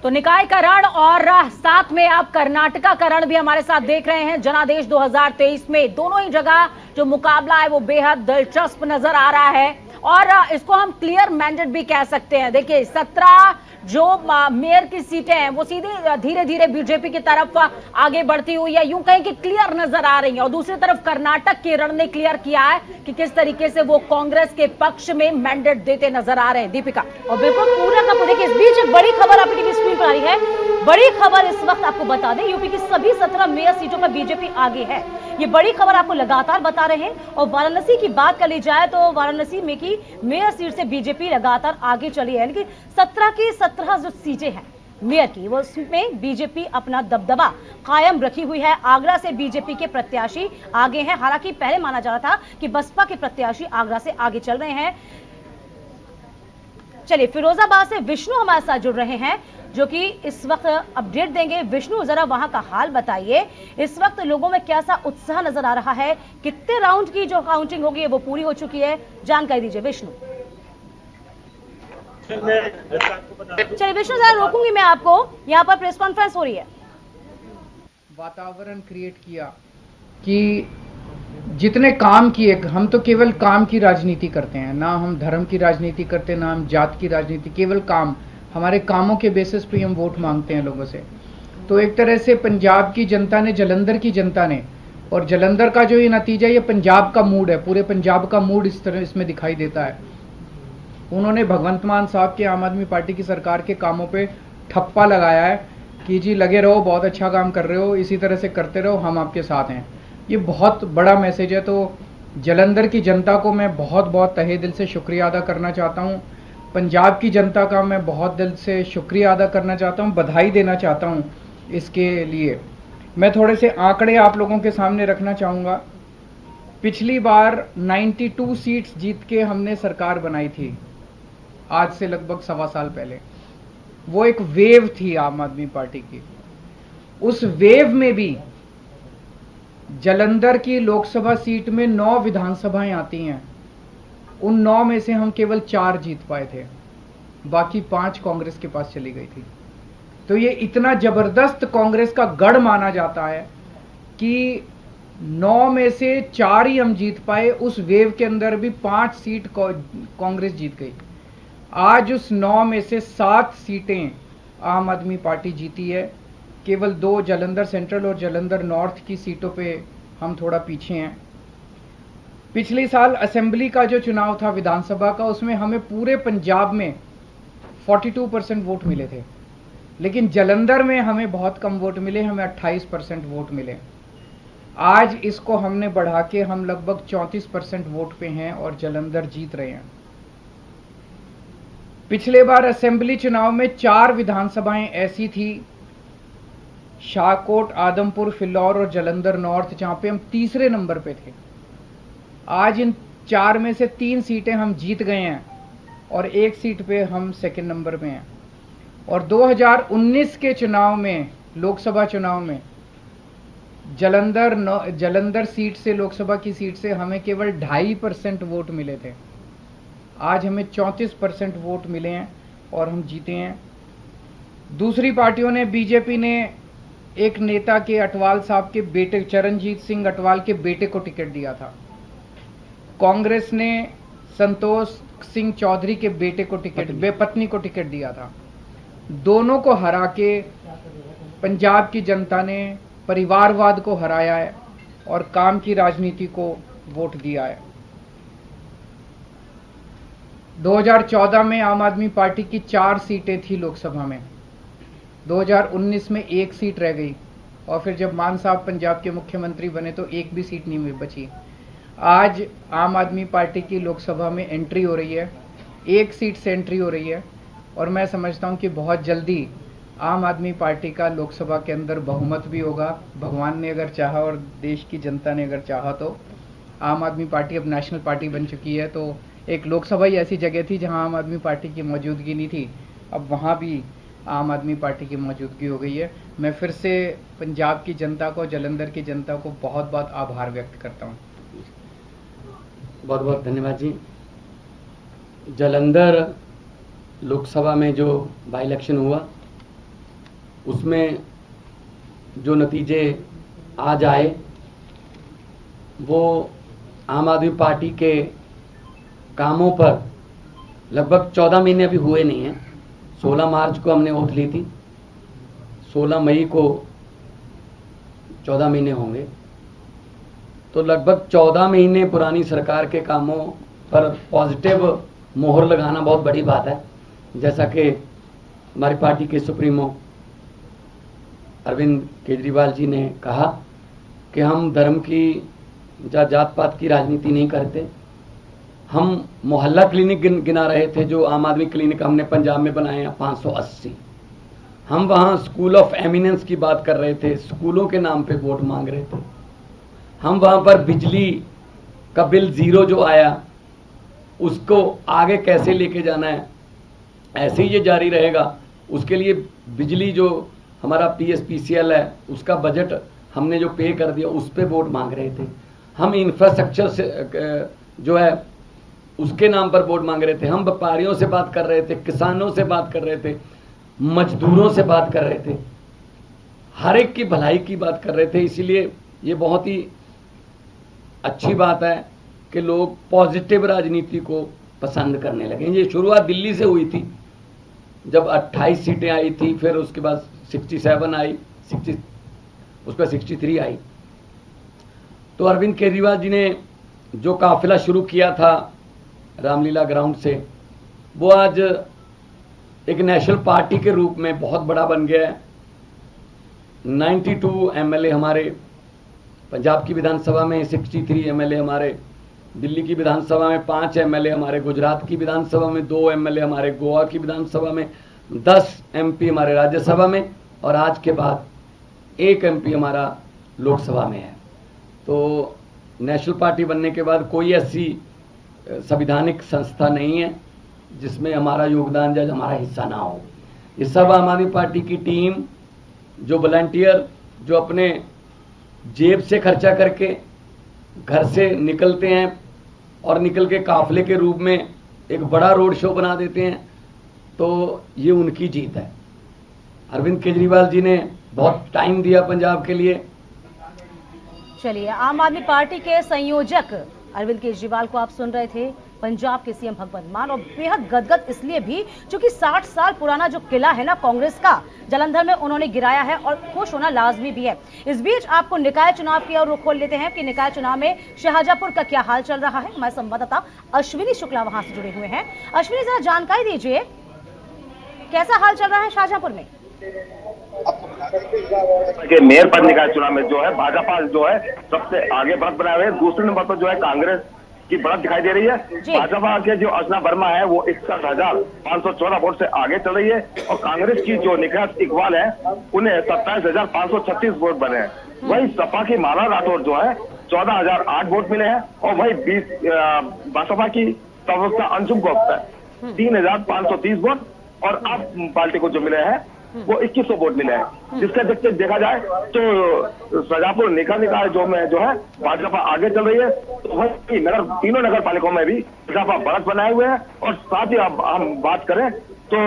तो निकाय का रण और साथ में आप कर्नाटका का रण भी हमारे साथ देख रहे हैं। जनादेश 2023 में दोनों ही जगह जो मुकाबला है वो बेहद दिलचस्प नजर आ रहा है और इसको हम क्लियर मैंडेट भी कह सकते हैं। देखिए 17 जो मेयर की सीटें हैं वो सीधे धीरे धीरे बीजेपी की तरफ आगे बढ़ती हुई है, यूं कहें कि क्लियर नजर आ रही है। और दूसरी तरफ कर्नाटक के रण ने क्लियर किया है कि किस तरीके से वो कांग्रेस के पक्ष में मैंडेट देते नजर आ रहे हैं। दीपिका, और बिल्कुल पूरा का पूरा, इस बीच एक बड़ी खबर आपकी टीवी स्क्रीन पर आ रही है। बड़ी खबर इस वक्त आपको बता दें, यूपी की सभी 17 मेयर सीटों पर बीजेपी आगे है। ये बड़ी खबर आपको लगातार बता रहे हैं। और वाराणसी की बात कर ली जाए तो वाराणसी में की मेयर सीट से बीजेपी लगातार आगे चली है, यानी कि 17 की 17 जो सीटें हैं मेयर की, वो उसमें बीजेपी अपना दबदबा कायम रखी हुई है। आगरा से बीजेपी के प्रत्याशी आगे हैं, हालांकि पहले माना जा रहा था कि बसपा के प्रत्याशी आगरा से आगे चल रहे हैं। चलिए फिरोजाबाद से विष्णु हमारे साथ जुड़ रहे हैं, जो कि इस वक्त अपडेट देंगे। विष्णु, जरा वहां का हाल बताइए, इस वक्त लोगों में कैसा उत्साह नजर आ रहा है, कितने राउंड की जो काउंटिंग होगी वो पूरी हो चुकी है, जानकारी दीजिए विष्णु। चलिए विष्णु, जरा रोकूंगी मैं आपको, यहाँ पर प्रेस कॉन्फ्रेंस हो रही है। वातावरण क्रिएट किया कि जितने काम किए, हम तो केवल काम की राजनीति करते हैं, ना हम धर्म की राजनीति करते, ना हम जात की राजनीति, केवल काम, हमारे कामों के बेसिस पे हम वोट मांगते हैं लोगों से। तो एक तरह से पंजाब की जनता ने, जलंधर की जनता ने, और जलंधर का जो ये नतीजा, ये पंजाब का मूड है, पूरे पंजाब का मूड इस तरह इसमें दिखाई देता है। उन्होंने भगवंत मान साहब के आम आदमी पार्टी की सरकार के कामों पे ठप्पा लगाया है कि जी लगे रहो, बहुत अच्छा काम कर रहे हो, इसी तरह से करते रहो, हम आपके साथ हैं। ये बहुत बड़ा मैसेज है। तो जलंधर की जनता को मैं बहुत बहुत तहे दिल से शुक्रिया अदा करना चाहता हूँ। पंजाब की जनता का मैं बहुत दिल से शुक्रिया अदा करना चाहता हूँ, बधाई देना चाहता हूँ इसके लिए। मैं थोड़े से आंकड़े आप लोगों के सामने रखना चाहूँगा। पिछली बार 92 सीट्स जीत के हमने सरकार बनाई थी, आज से लगभग 1.25 साल पहले। वो एक वेव थी आम आदमी पार्टी की। उस वेव में भी जलंधर की लोकसभा सीट में 9 विधानसभाएं आती हैं, उन 9 में से हम केवल 4 जीत पाए थे, बाकी 5 कांग्रेस के पास चली गई थी। तो ये इतना जबरदस्त कांग्रेस का गढ़ माना जाता है कि 9 में से 4 ही हम जीत पाए। उस वेव के अंदर भी 5 सीट कांग्रेस जीत गई। आज उस 9 में से 7 सीटें आम आदमी पार्टी जीती है। केवल 2 जलंधर सेंट्रल और जलंधर नॉर्थ की सीटों पे हम थोड़ा पीछे हैं। पिछले साल असेंबली का जो चुनाव था विधानसभा का, उसमें हमें पूरे पंजाब में 42% वोट मिले थे, लेकिन जलंधर में हमें बहुत कम वोट मिले, हमें 28% वोट मिले। आज इसको हमने बढ़ा के हम लगभग 34% वोट पे हैं और जलंधर जीत रहे हैं। पिछले बार असेंबली चुनाव में 4 विधानसभाएं ऐसी थी, शाहकोट, आदमपुर, फिलौर और जलंधर नॉर्थ, जहां पे हम तीसरे नंबर पे थे। आज इन 4 में से 3 सीटें हम जीत गए हैं और 1 सीट पे हम सेकंड नंबर पे हैं। और 2019 के चुनाव में, लोकसभा चुनाव में, जलंधर सीट से, लोकसभा की सीट से हमें केवल 2.5% वोट मिले थे। आज हमें 34% वोट मिले हैं और हम जीते हैं। दूसरी पार्टियों ने, बीजेपी ने एक नेता के, अटवाल साहब के बेटे, चरणजीत सिंह अटवाल के बेटे को टिकट दिया था। कांग्रेस ने संतोष सिंह चौधरी के बेटे को टिकट, पत्नी को टिकट दिया था। दोनों को हरा के पंजाब की जनता ने परिवारवाद को हराया है और काम की राजनीति को वोट दिया है। 2014 में आम आदमी पार्टी की 4 सीटें थी लोकसभा में, 2019 में 1 सीट रह गई, और फिर जब मान साहब पंजाब के मुख्यमंत्री बने तो 1 भी सीट नहीं बची। आज आम आदमी पार्टी की लोकसभा में एंट्री हो रही है, 1 सीट से एंट्री हो रही है, और मैं समझता हूं कि बहुत जल्दी आम आदमी पार्टी का लोकसभा के अंदर बहुमत भी होगा। भगवान ने अगर चाहा और देश की जनता ने अगर चाहा तो आम आदमी पार्टी अब नेशनल पार्टी बन चुकी है। तो एक लोकसभा ही ऐसी जगह थी जहां आम आदमी पार्टी की मौजूदगी नहीं थी, अब वहां भी आम आदमी पार्टी की मौजूदगी हो गई है। मैं फिर से पंजाब की जनता को, जालंधर की जनता को बहुत बहुत आभार व्यक्त करता हूं। बहुत बहुत धन्यवाद जी। जालंधर लोकसभा में जो बाई इलेक्शन हुआ उसमें जो नतीजे आज आए वो आम आदमी पार्टी के कामों पर लगभग 14 महीने अभी हुए नहीं हैं। 16 मार्च को हमने वोट ली थी, 16 मई को 14 महीने होंगे, तो लगभग 14 महीने पुरानी सरकार के कामों पर पॉजिटिव मोहर लगाना बहुत बड़ी बात है। जैसा कि हमारी पार्टी के सुप्रीमो अरविंद केजरीवाल जी ने कहा कि हम धर्म की या जात पात की राजनीति नहीं करते। हम मोहल्ला क्लिनिक गिना रहे थे, जो आम आदमी क्लिनिक हमने पंजाब में बनाए हैं 580। हम वहाँ स्कूल ऑफ एमिनेंस की बात कर रहे थे, स्कूलों के नाम पे वोट मांग रहे थे। हम वहाँ पर बिजली का बिल 0 जो आया उसको आगे कैसे लेके जाना है, ऐसे ही ये जारी रहेगा, उसके लिए बिजली जो हमारा PSPCL है उसका बजट हमने जो पे कर दिया उस पे वोट मांग रहे थे। हम इंफ्रास्ट्रक्चर से जो है उसके नाम पर वोट मांग रहे थे। हम व्यापारियों से बात कर रहे थे, किसानों से बात कर रहे थे, मजदूरों से बात कर रहे थे, हर एक की भलाई की बात कर रहे थे। इसीलिए ये बहुत ही अच्छी बात है कि लोग पॉजिटिव राजनीति को पसंद करने लगे। ये शुरुआत दिल्ली से हुई थी, जब 28 सीटें आई थी, फिर उसके बाद 67 आई, उस पर 63 आई। तो अरविंद केजरीवाल जी ने जो काफिला शुरू किया था रामलीला ग्राउंड से, वो आज एक नेशनल पार्टी के रूप में बहुत बड़ा बन गया है। 92 MLA हमारे पंजाब की विधानसभा में, 63 MLA हमारे दिल्ली की विधानसभा में, 5 MLA हमारे गुजरात की विधानसभा में, 2 MLA हमारे गोवा की विधानसभा में, 10 MP हमारे राज्यसभा में, और आज के बाद 1 MP हमारा लोकसभा में है। तो नेशनल पार्टी बनने के बाद कोई ऐसी संवैधानिक संस्था नहीं है जिसमें हमारा योगदान या हमारा हिस्सा ना हो। ये सब आम आदमी पार्टी की टीम, जो वॉलंटियर, जो अपने जेब से खर्चा करके घर से निकलते हैं और निकल के काफिले के रूप में एक बड़ा रोड शो बना देते हैं, तो ये उनकी जीत है। अरविंद केजरीवाल जी ने बहुत टाइम दिया पंजाब के लिए। चलिए, आम आदमी पार्टी के संयोजक अरविंद केजरीवाल को आप सुन रहे थे, पंजाब के CM भगवंत मान, और बेहद गदगद इसलिए भी क्योंकि 60 साल पुराना जो किला है ना कांग्रेस का, जालंधर में उन्होंने गिराया है, और खुश होना लाजमी भी है। इस बीच आपको निकाय चुनाव की ओर रुख खोल लेते हैं कि निकाय चुनाव में शाहजहांपुर का क्या हाल चल रहा है। हमारे संवाददाता अश्विनी शुक्ला वहां से जुड़े हुए हैं। अश्विनी, जरा जानकारी दीजिए, कैसा हाल चल रहा है शाहजहांपुर में? कि मेयर पद निकाय चुनाव में जो है भाजपा जो है सबसे आगे बढ़त बनाए हुए है। दूसरे नंबर पर जो है कांग्रेस की बढ़त दिखाई दे रही है। भाजपा के जो अर्चना वर्मा है वो 61,514 वोट से आगे चल रही है, और कांग्रेस की जो निखात इकबाल है उन्हें 27,536 वोट बने हैं। वही सपा की माला राठौर जो है 14,008 वोट मिले हैं, और वही बसपा की प्रवक्ता अंशुम गुप्ता 3,530 वोट, और आप पार्टी को जो मिले हैं वो 2100 वोट मिले हैं। जिसका देखते देखा जाए तो शाहजहांपुर निकाय जो है भाजपा आगे चल रही है। तो वही तीनों नगर पालिकाओं में भी भाजपा बढ़त बनाए हुए हैं। और साथ ही अब हम बात करें तो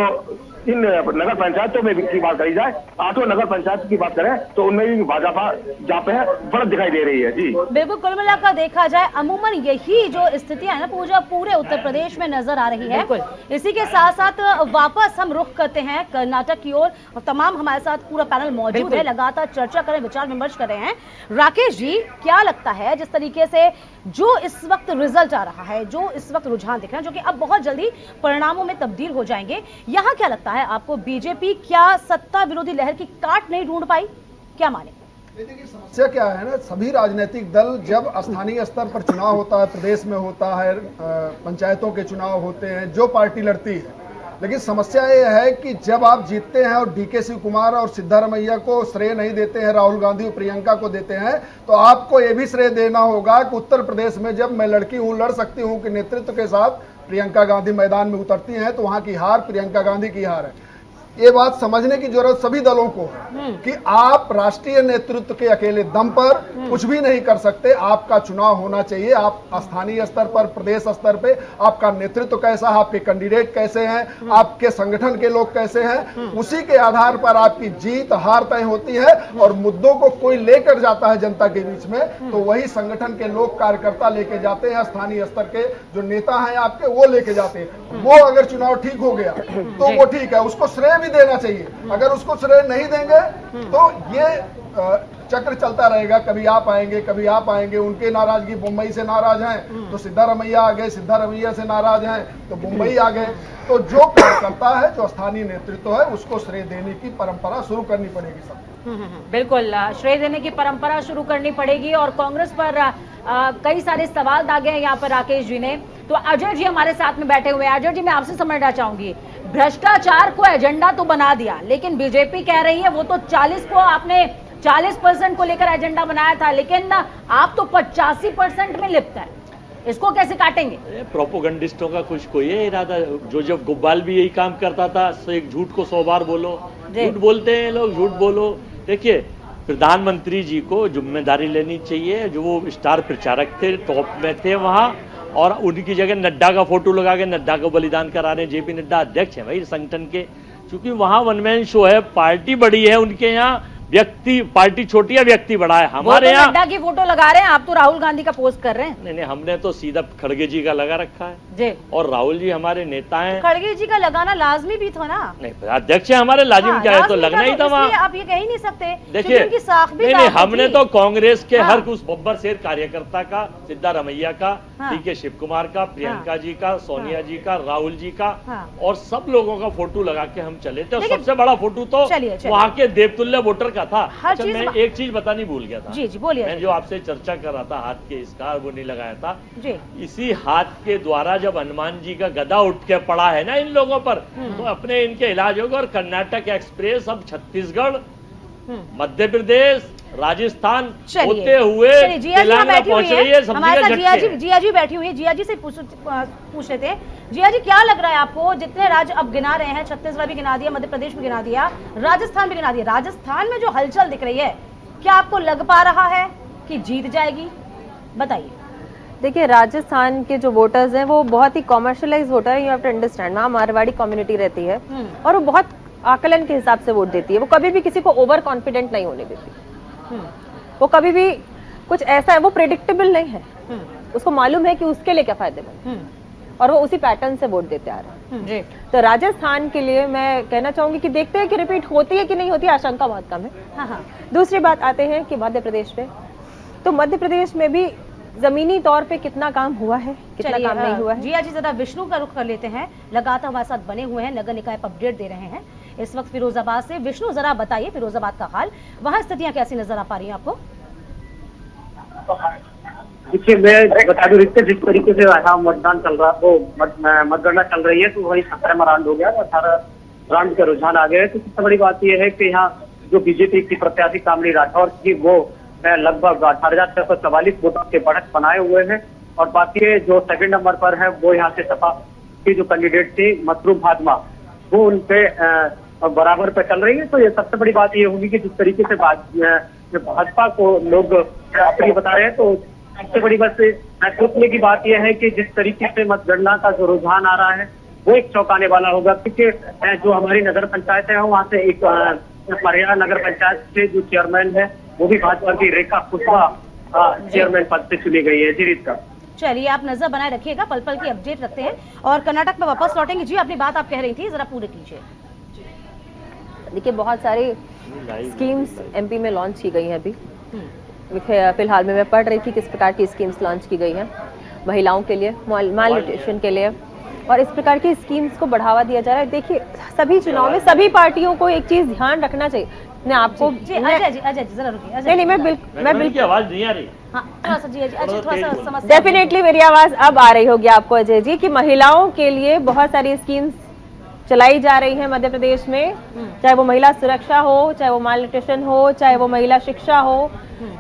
इन नगर पंचायतों में की बात करी जाए, 8 नगर पंचायत की बात करें तो उनमें भी भाजपा जहाँ पे है बढ़त दिखाई दे रही है। जी बिल्कुल, कुल मिलाकर देखा जाए अमूमन यही जो स्थितियां है ना पूरे उत्तर प्रदेश में नजर आ रही है। इसी के साथ साथ वापस हम रुख करते हैं कर्नाटक की ओर और तमाम हमारे साथ पूरा पैनल मौजूद है, लगातार चर्चा करें, विचार विमर्श कर रहे हैं। राकेश जी, क्या लगता है जिस तरीके से जो इस वक्त रिजल्ट आ रहा है, जो इस वक्त रुझान दिख रहा है, जो कि अब बहुत जल्दी परिणामों में तब्दील हो जाएंगे, यहाँ क्या लगता है आपको, बीजेपी क्या सत्ता विरोधी लहर की काट नहीं ढूंढ पाई, क्या माने? देखिए समस्या क्या है ना, सभी राजनीतिक दल जब स्थानीय स्तर पर चुनाव होता है, प्रदेश में होता है, पंचायतों के चुनाव होते हैं, जो पार्टी लड़ती है, लेकिन समस्या ये है कि जब आप जीतते हैं और डीके शिव कुमार और सिद्धारमैया को श्रेय नहीं देते हैं, राहुल गांधी और प्रियंका को देते हैं, तो आपको ये भी श्रेय देना होगा कि उत्तर प्रदेश में जब मैं लड़की हूं, लड़ सकती हूं कि नेतृत्व के साथ प्रियंका गांधी मैदान में उतरती हैं तो वहां की हार प्रियंका गांधी की हार है। ये बात समझने की जरूरत सभी दलों को है कि आप राष्ट्रीय नेतृत्व के अकेले दम पर कुछ भी नहीं कर सकते। आपका चुनाव होना चाहिए, आप स्थानीय स्तर पर, प्रदेश स्तर पे आपका नेतृत्व कैसा है, आपके कैंडिडेट कैसे हैं, आपके संगठन के लोग कैसे हैं, उसी के आधार पर आपकी जीत हार तय होती है। और मुद्दों को कोई लेकर जाता है जनता के बीच में तो वही संगठन के लोग, कार्यकर्ता लेके जाते हैं, स्थानीय स्तर के जो नेता हैं आपके वो लेके जाते हैं। वो अगर चुनाव ठीक हो गया तो वो ठीक है, उसको श्रेय भी देना चाहिए। अगर उसको श्रेय नहीं देंगे तो ये चक्र चलता रहेगा, कभी आप आएंगे कभी आप आएंगे। उनके नाराजगी, मुंबई से नाराज हैं तो सिद्धारमैया आ गए, सिद्धारमैया से नाराज हैं तो मुंबई आ गए। तो जो कार्यकर्ता है, जो स्थानीय नेतृत्व है, उसको श्रेय देने की परंपरा शुरू करनी पड़ेगी सब। बिल्कुल, श्रेय देने की परंपरा शुरू करनी पड़ेगी। और कांग्रेस पर कई सारे सवाल दागे हैं यहाँ पर राकेश जी ने। तो अजय जी हमारे साथ में बैठे हुए हैं। अजय जी, मैं आपसे समझना चाहूंगी, भ्रष्टाचार को एजेंडा तो बना दिया, लेकिन बीजेपी कह रही है वो तो 40% को लेकर एजेंडा बनाया था, लेकिन आप तो 85% में लिप्त है, इसको कैसे काटेंगे? प्रोपोगंडिस्टों का कुछ कोई है इरादा, जो गुब्बाल भी यही काम करता था, एक झूठ को 100 बार बोलो, झूठ बोलते हैं लोग, झूठ बोलो। देखिए, प्रधानमंत्री जी को जिम्मेदारी लेनी चाहिए, जो वो स्टार प्रचारक थे, टॉप में थे वहाँ, और उनकी जगह नड्डा का फोटो लगा के नड्डा को बलिदान करा रहे हैं। जेपी नड्डा अध्यक्ष है भाई संगठन के, क्योंकि वहाँ वन मैन शो है, पार्टी बड़ी है उनके यहाँ, व्यक्ति पार्टी छोटी है, व्यक्ति बड़ा है। हमारे यहाँ नड्डा की फोटो लगा रहे हैं, आप तो राहुल गांधी का पोस्ट कर रहे हैं। नहीं, हमने तो सीधा खड़गे जी का लगा रखा है जी, और राहुल जी हमारे नेता हैं। खड़गे जी का लगाना लाजमी भी था ना? नहीं, अध्यक्ष है हमारे, लाजिम क्या है, तो लगना ही था वहाँ। आप ये कह ही नहीं सकते। देखिए, नहीं, हमने तो कांग्रेस के हर उस बब्बर शेर कार्यकर्ता का, सिद्धारमैया का, डीके शिव कुमार का, प्रियंका जी का, सोनिया जी का, राहुल जी का, और सब लोगों का फोटो लगा के हम चले थे। और सबसे बड़ा फोटो तो वहाँ के देवतुल्य वोटर का था। मैं एक चीज बतानी भूल गया था। जी जी, बोलिए। मैं जो आपसे चर्चा कर रहा था, हाथ के इसका वो नहीं लगाया था जी। इसी हाथ के द्वारा जब हनुमान जी का गदा उठ के पड़ा है ना इन लोगों पर, तो अपने इनके इलाज होगा। और कर्नाटक एक्सप्रेस अब छत्तीसगढ़, मध्य प्रदेश, राजस्थान होते हुए तेलंगाना पहुंच रही है। जिया जी बैठी हुई है, जिया जी से पूछ लेते हैं। जिया जी, क्या लग रहा है आपको, जितने राज्य अब गिना रहे हैं, छत्तीसगढ़ भी गिना दिया, मध्य प्रदेश भी गिना दिया, राजस्थान भी गिना दिया, राजस्थान में जो हलचल दिख रही है, क्या आपको लग पा रहा है कि जीत जाएगी? बताइए। देखिए, राजस्थान के जो वोटर्स हैं वो बहुत ही कॉमर्शियलाइज वोटर है। यू हैव टू अंडरस्टैंड, वहाँ मारवाड़ी कम्युनिटी रहती है और वो बहुत आकलन के हिसाब से वोट देती है। वो कभी भी किसी को ओवर कॉन्फिडेंट नहीं होने देती। वो कभी भी कुछ ऐसा है, वो प्रेडिक्टेबल नहीं है, उसको मालूम है कि उसके लिए क्या फायदेमंद, और वो उसी पैटर्न से वोट देते आ रहे हैं। तो राजस्थान के लिए मैं कहना चाहूंगी कि देखते हैं कि रिपीट होती है कि नहीं होती, आशंका बहुत कम है। दूसरी बात आते हैं कि मध्य प्रदेश पे, तो मध्य प्रदेश में भी जमीनी तौर पे कितना काम हुआ है, कितना काम नहीं हुआ है। जिया जी, जरा विष्णु का रुख कर लेते हैं, लगातार हमारे साथ बने हुए हैं, नगर निकाय अपडेट दे रहे हैं इस वक्त फिरोजाबाद से। विष्णु, जरा बताइए फिरोजाबाद का हाल, वहाँ स्थितियां कैसी नजर आ पा रही हैं आपको? देखिए, मैं बता दूं, जिस तरीके से यहाँ मतदान चल रहा, वो मतगणना चल रही है, तो वही 17वां राउंड हो गया, 18 राउंड का रुझान आ गया है। तो सबसे बड़ी बात यह है कि यहाँ जो बीजेपी की प्रत्याशी कामनी राठौर की, वो लगभग 18,644 वोटों के बढ़त बनाए हुए हैं। और बाकी जो सेकंड नंबर पर है वो यहाँ से सपा की जो कैंडिडेट थी मसरूम फातिमा, वो उनपे बराबर पे चल रही है। तो ये सबसे बड़ी बात ये होगी कि जिस तरीके से भाजपा को लोग अपनी बता रहे हैं, तो सबसे बड़ी बात सोचने की बात यह है कि जिस तरीके से मतगणना का जो रुझान आ रहा है, वो एक चौंकाने वाला होगा, क्योंकि जो हमारी नगर पंचायत है वहाँ से एक परिया नगर पंचायत से जो चेयरमैन है वो भी भाजपा की रेखा कुशवाहा चेयरमैन पद से चुनी गई है। जी रीता, चलिए आप नजर बनाए रखिएगा, पल पल की अपडेट रखते हैं और कर्नाटक में वापस लौटेंगे। जी अपनी बात आप कह रही थी, जरा पूरी कीजिए। देखिए बहुत सारी स्कीम्स एमपी में लॉन्च की गई हैं अभी फिलहाल में मैं पढ़ रही थी किस प्रकार की स्कीम्स लॉन्च की गई हैं महिलाओं के लिए, माल न्यूट्रिशन के लिए, और इस प्रकार की स्कीम्स को बढ़ावा दिया जा रहा है। देखिए सभी चुनाव में सभी पार्टियों को एक चीज ध्यान रखना चाहिए। मैं आपको अजय जी जरा रुकिए। नहीं मैं बिल्कुल आवाज नहीं आ रही। हाँ थोड़ा सा जी अजय थोड़ा सा समस्या। डेफिनेटली मेरी आवाज अब आ रही होगी आपको अजय जी कि महिलाओं के लिए बहुत सारी स्कीम्स चलाई जा रही है मध्य प्रदेश में, चाहे वो महिला सुरक्षा हो, चाहे वो माल न्यूट्रिशन हो, चाहे वो महिला शिक्षा हो।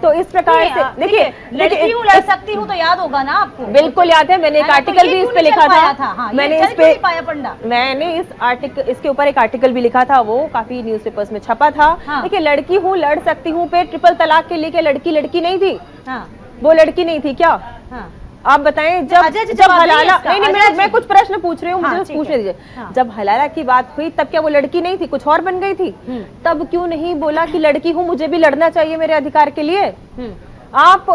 तो इस प्रकार से देखिए लड़की हूँ लड़ सकती हूँ तो याद होगा ना आपको? बिल्कुल याद है, मैंने एक आर्टिकल भी इस पे लिखा था। मैंने इस पे मैंने इस आर्टिकल इसके ऊपर एक आर्टिकल भी लिखा था, वो काफी न्यूज़पेपर्स में छपा था। देखिए लड़की हूँ लड़ सकती हूँ पे ट्रिपल तलाक के लिए लड़की नहीं थी, वो लड़की नहीं थी क्या? आप बताएं जब हलाला नहीं मैं कुछ प्रश्न पूछ रही हूँ, मुझे पूछने दीजिए। जब हलाला की बात हुई तब क्या वो लड़की नहीं थी, कुछ और बन गई थी? तब क्यों नहीं बोला कि लड़की हूँ मुझे भी लड़ना चाहिए मेरे अधिकार के लिए? आप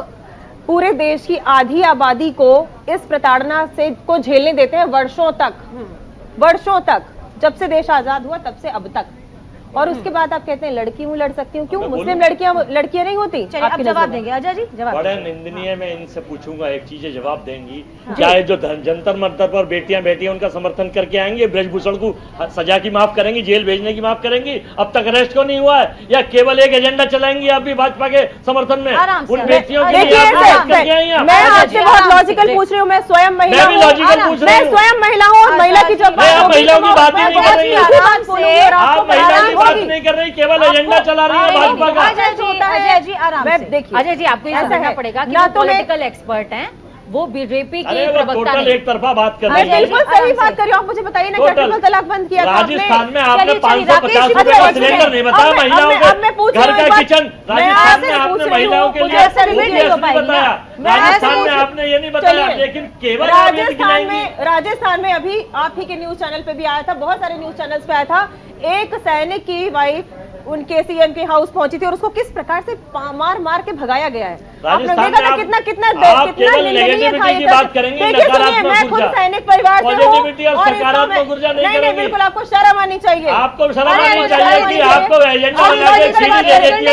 पूरे देश की आधी आबादी को इस प्रताड़ना से को झेलने देते हैं वर्षों तक, जब से देश आजाद हुआ तब से अब तक, और उसके बाद आप कहते हैं लड़की हूँ लड़ सकती हूँ। क्यों मुस्लिम लड़कियां नहीं होती? चलिए आप जवाब देंगे अजय जी, जवाब। बड़ा निंदनीय, मैं इनसे पूछूंगा एक चीजें जवाब देंगी। चाहे जो जंतर मंतर पर बेटियां बैठी हैं उनका समर्थन करके आएंगे, ब्रजभूषण को सजा की माफ करेंगी, जेल भेजने की माफ करेंगी, अब तक अरेस्ट क्यों नहीं हुआ है? या केवल एक एजेंडा चलाएंगी आप भी भाजपा के समर्थन में? उन बेटियों के लिए मैं आपसे बहुत लॉजिकल पूछ रही हूँ, मैं स्वयं महिला हूँ, मैं स्वयं महिला हूँ और महिला की जब महिलाओं की बात ही नहीं कर रही, आप महिला की बात नहीं कर रही, केवल एजेंडा चला रही है भाजपा का। अजय जी आराम से देखिए, अजय जी आपको ये समझना पड़ेगा कि वो पॉलिटिकल एक्सपर्ट हैं, वो बीजेपी की प्रवक्ता नहीं। एक तरफा बात कर रही है। बिल्कुल सही बात कर रही हूँ, आप मुझे बताइए ना क्या ट्रिपल तलाक बंद किया था? राजस्थान में आपने 550 रुपए का सिलेंडर नहीं बताया महिलाओं के घर का किचन, राजस्थान में आपने महिलाओं के लिए बताया, राजस्थान में आपने ये नहीं बताया, लेकिन केवल राजस्थान में अभी आप ही के न्यूज चैनल पे भी आया था, बहुत सारे न्यूज चैनल्स पे आया था, एक सैनिक की वाइफ उनके सीएम के हाउस पहुंची थी और उसको किस प्रकार से मार के भगाया गया है। आपने देखा था कितना की बात करेंगे, मैं खुद सैनिक परिवार से हूं और सकारात्मक ऊर्जा नहीं, बिल्कुल आपको शर्म आनी चाहिए, आपको शर्म आनी चाहिए कि आपको एजेंडा लगा के सीढ़ी दे देती है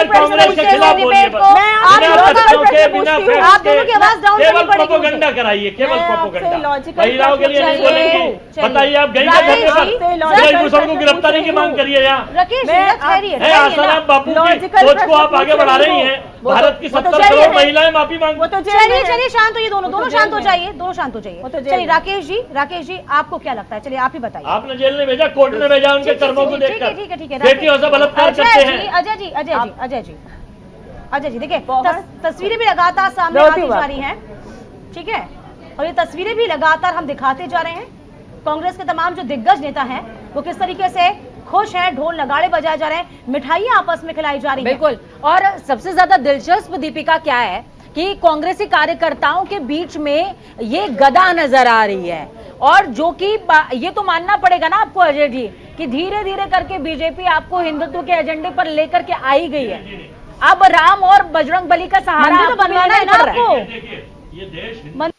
कांग्रेस के खिलाफ बोलने पर प्रोपेगेंडा कराइए, केवल प्रोपेगेंडा, महिलाओं के लिए नहीं बोलेंगे। बताइए आप गई ब्रजभूषण को गिरफ्तारी की मांग करिए यहाँ आसाराम बापू की सोच को आप आगे बढ़ा रही हैं। भारत की 70 करोड़ महिलाएं माफी मांग। चलिए शांत होइए, दोनों शांत हो जाइए, दोनों शांत हो जाइए। चलिए राकेश जी आपको क्या लगता है? चलिए आप ही बताइए। आपने जेल में भेजा, कोर्ट में भेजा, उनके कर्मों को देखकर ठीक है बेटियों से बलात्कार करते हैं। अजय जी देखिए तस्वीरें भी लगातार सामने आती जा रही हैं, ठीक है, और ये तस्वीरें भी लगातार हम दिखाते जा रहे हैं। कांग्रेस के तमाम जो दिग्गज नेता हैं वो किस तरीके से खुश हैं, ढोल नगाड़े बजाए जा रहे हैं, मिठाइयां आपस में खिलाई जा रही हैं। बिल्कुल, और सबसे ज्यादा दिलचस्प दीपिका क्या है कि कांग्रेसी कार्यकर्ताओं के बीच में ये गदा नजर आ रही है, और जो कि ये तो मानना पड़ेगा ना आपको अजय जी कि धीरे धीरे करके बीजेपी आपको हिंदुत्व के एजेंडे पर लेकर के आई गई है। अब राम और बजरंग बली का सहारा तो बनवाना है ना आपको। ये देश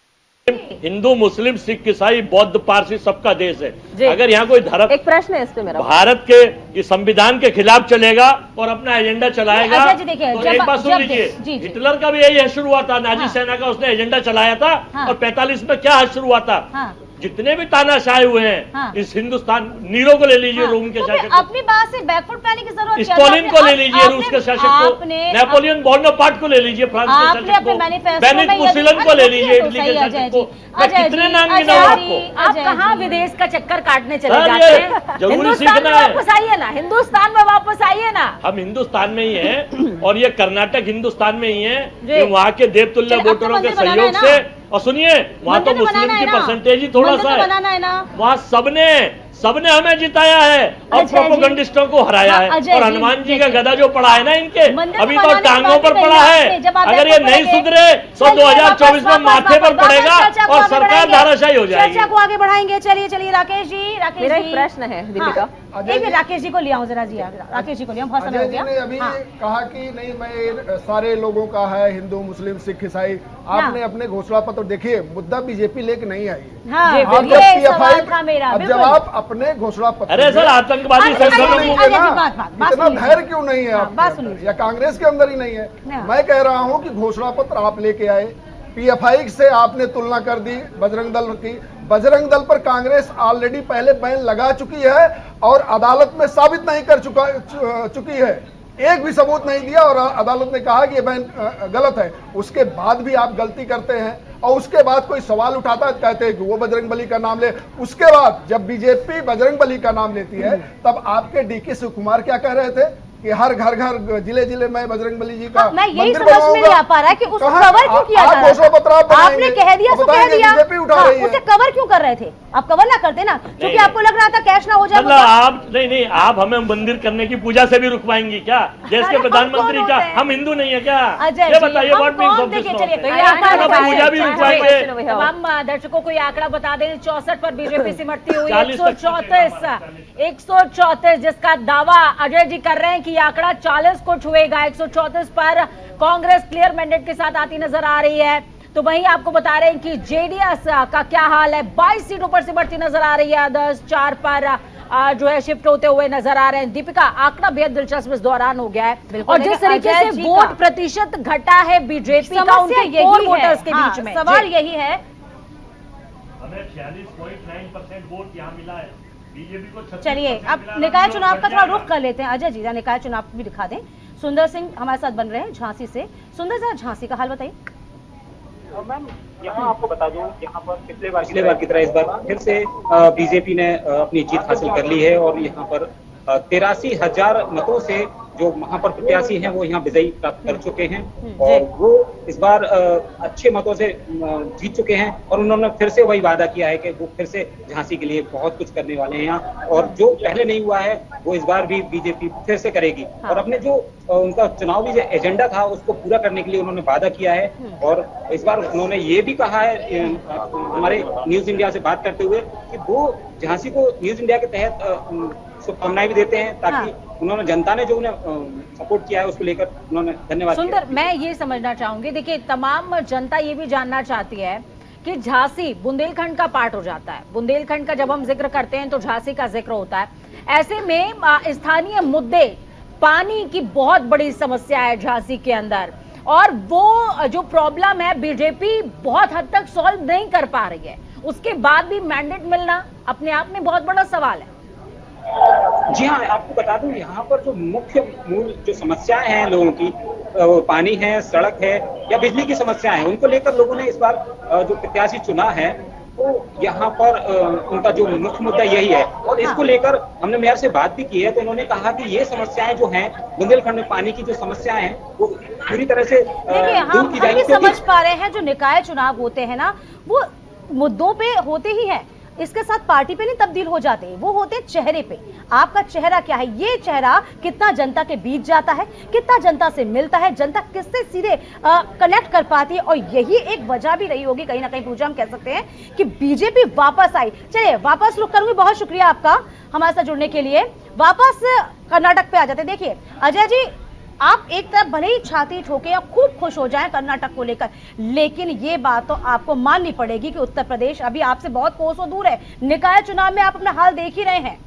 हिंदू मुस्लिम सिख ईसाई बौद्ध पारसी सबका देश है। अगर यहाँ कोई धर्म, एक प्रश्न है इस पे मेरा, भारत के संविधान के खिलाफ चलेगा और अपना एजेंडा चलाएगा तो एक बात सुन लीजिए, हिटलर का भी यही हश्र हुआ था, नाजी सेना का उसने एजेंडा चलाया था, और 45 में क्या हश्र हुआ था? जितने भी तानाशाह हुए हैं इस हिंदुस्तान, नीरो को ले लीजिए, रोम के शासक को, अपनी बात से बैकफुट पे आने की जरूरत है। स्टालिन को ले लीजिए, रूस के शासक को, नेपोलियन बोनापार्ट को ले लीजिए, फ्रांस के शासक को, बेनिट मुसोलिनी को ले लीजिए, इटली के शासक को। मैं कितने नाम गिनाऊं आपको? आप कहाँ विदेश का चक्कर काटने चले जाते हैं? जरूरी सीखना है, वापस आइए ना, हिंदुस्तान में वापस आइए ना। हम हिंदुस्तान में ही हैं और ये कर्नाटक हिंदुस्तान में ही है। वहाँ के देवतुल्य वोटरों के सहयोग से, और सुनिए वहाँ तो मुस्लिम की परसेंटेज ही थोड़ा सा है, वहाँ सबने सबने हमें जिताया है और अजय जी। प्रोपोगंडिस्टों को हराया हाँ, है। अजय और जी, हनुमान जी का देखिए। गदा जो पड़ा है ना इनके, मंदिर अभी तो बनाने की टांगों बात पर कही पड़ा आपने, है। जब आप अगर ये बैठक नहीं करेंगे, सुधरे तो चलिए 2024 में वापस, माथे पर वापस, पड़ेगा चर्चा को और आगे सरकार बढ़ाएंगे। धाराशायी हो जाएगी। चर्चा को आगे बढ़ाएंगे। चलिए चलिए राकेश जी, मेरा एक प्रश्न है दीपिका। एक मिनट, राकेश जी को लिया हूँ जरा जी, राकेश जी को लिया, बहुत समय हो अजय जी गया। ने अभी हाँ। कहा कि नहीं, मैं सारे लोगों का है, हिंदू मुस्लिम सिख ईसाई। आपने अपने घोषणा पत्र देखिए, मुद्दा बीजेपी लेके नहीं आई है। हाँ, आप ये जब सवाल PFI था मेरा, अब जब बिल्कुल। आप अपने घोषणा पत्र अरे सर, आतंकवादी संगठनों में इतना धैर्य क्यों नहीं है बात आप, सुनिए। या कांग्रेस के अंदर ही नहीं है? हाँ। मैं कह रहा हूं कि घोषणा पत्र आप लेके आए, PFI से आपने तुलना कर दी बजरंग दल की। बजरंग दल पर कांग्रेस ऑलरेडी पहले बैन लगा चुकी है और अदालत में साबित नहीं कर चुकी है, एक भी सबूत नहीं दिया और अदालत ने कहा कि ये बैन गलत है। उसके बाद भी आप गलती करते हैं और उसके बाद कोई सवाल उठाता है, कहते हैं कि वो बजरंगबली का नाम ले। उसके बाद जब बीजेपी बजरंगबली का नाम लेती है, तब आपके DK शिव कुमार क्या कह रहे थे कि हर घर घर जिले जिले में बजरंगबली जी का मैं यही मंदिर समझ में बनवाऊंगा। नहीं आ पा रहा है कि उसको कहाँ? कवर क्यों किया आप जा रहा घोषणा पत्र आप था? बनाएंगे, आपने कह दिया तो सो कह बताएंगे दिया। बीजेपी उठा हाँ, रही है। उसे कवर क्यों कर रहे थे? आप कवर ना करते ना, क्योंकि आपको लग रहा था कैश ना हो जाए। मतलब आप नहीं, आप हमें मंदिर करने की पूजा से भी रुकवाएंगी क्या? देश के प्रधानमंत्री क्या हम हिंदू नहीं है क्या? अजय ये जी, बताइए, हम व्हाट मीन्स कौन ऑफ दिस? देखिए, चलिए, तो ये आंकड़ा मतलब बताइए। पूजा भी रुकवाएंगे। तमाम दर्शकों को ये आंकड़ा बता दें, 64 पर बीजेपी सिमटती हुई 40 134 जिसका दावा अजय जी कर रहे हैं कि ये आंकड़ा 40 को छुएगा। 134 पर कांग्रेस क्लियर मैंडेट के साथ आती नजर आ रही है। तो वहीं आपको बता रहे हैं कि जेडीएस का क्या हाल है, 22 सीटों पर सिमटती नजर आ रही है, अदर्स 4 पर जो है शिफ्ट होते हुए नजर आ रहे हैं। दीपिका, आंकड़ा बेहद दिलचस्प इस दौरान हो गया है और जिस तरीके से वोट प्रतिशत घटा है बीजेपी का उनके कोर वोटर्स के बीच में, सवाल यही है। हमें 46.9% वोट यहाँ मिला है, बीजेपी को। चलिए अब निकाय चुनाव का थोड़ा रुख कर लेते हैं। अजय जी, निकाय चुनाव भी दिखा दें। सुंदर सिंह हमारे साथ बन रहे हैं झांसी से। सुंदर सर, झांसी का हाल बताइए। मैम, यहाँ आपको बता दूं, यहाँ पर पिछले बार की तरह इस बार फिर से बीजेपी ने अपनी जीत हासिल कर ली है और यहाँ पर 83,000 मतों से जो वहाँ पर प्रत्याशी हैं वो यहाँ विजयी प्राप्त कर चुके हैं और वो इस बार अच्छे मतों से जीत चुके हैं और उन्होंने फिर से वही वादा किया है कि वो फिर से झांसी के लिए बहुत कुछ करने वाले हैं यहाँ, और जो पहले नहीं हुआ है वो इस बार भी बीजेपी फिर से करेगी। और अपने जो उनका चुनावी जो एजेंडा था उसको पूरा करने के लिए उन्होंने वादा किया है और इस बार उन्होंने ये भी कहा है हमारे न्यूज इंडिया से बात करते हुए कि वो झांसी को न्यूज इंडिया के तहत शुभकामनाएं भी देते हैं, ताकि उन्होंने जनता ने जो उन्हें सपोर्ट किया है उसको लेकर उन्होंने धन्यवाद। सुंदर, मैं ये समझना चाहूंगी, देखिए तमाम जनता ये भी जानना चाहती है कि झांसी बुंदेलखंड का पार्ट हो जाता है। बुंदेलखंड का जब हम जिक्र करते हैं तो झांसी का जिक्र होता है। ऐसे में स्थानीय मुद्दे, पानी की बहुत बड़ी समस्या है झांसी के अंदर और वो जो प्रॉब्लम है बीजेपी बहुत हद तक सॉल्व नहीं कर पा रही है। उसके बाद भी मैंडेट मिलना अपने आप में बहुत बड़ा सवाल है। जी हाँ, आपको बता दूं, यहाँ पर जो मुख्य मूल जो समस्याएं हैं लोगों की, पानी है, सड़क है या बिजली की समस्याएं हैं, उनको लेकर लोगों ने इस बार जो प्रत्याशी चुना है तो यहाँ पर उनका जो मुख्य मुद्दा यही है और इसको लेकर हमने मेयर से बात भी की है तो उन्होंने कहा कि ये समस्याएं जो हैं बुंदेलखंड में पानी की जो समस्याएं हैं वो पूरी तरह से देखिए, दूर की जाएगी। हम समझ पा रहे हैं जो निकाय चुनाव होते हैं ना, वो मुद्दों पे होते ही है, इसके साथ पार्टी पे नहीं तब्दील हो जाते, वो होते चेहरे पे। आपका चेहरा क्या है, ये चेहरा कितना जनता के बीच जाता है, कितना जनता से मिलता है, जनता किससे सीधे कनेक्ट कर पाती है, और यही एक वजह भी रही होगी कहीं ना कहीं पूजा हम कह सकते हैं कि बीजेपी वापस आई। चलिए वापस रुक करूंगी, बहुत शुक्रिया आपका हमारे साथ जुड़ने के लिए। वापस कर्नाटक पे आ जाते। देखिए अजय जी, आप एक तरफ भले ही छाती ठोके या खूब खुश हो जाएं कर्नाटक को लेकर, लेकिन ये बात तो आपको माननी पड़ेगी कि उत्तर प्रदेश अभी आपसे बहुत कोसों दूर है। निकाय चुनाव में आप अपना हाल देख ही रहे हैं।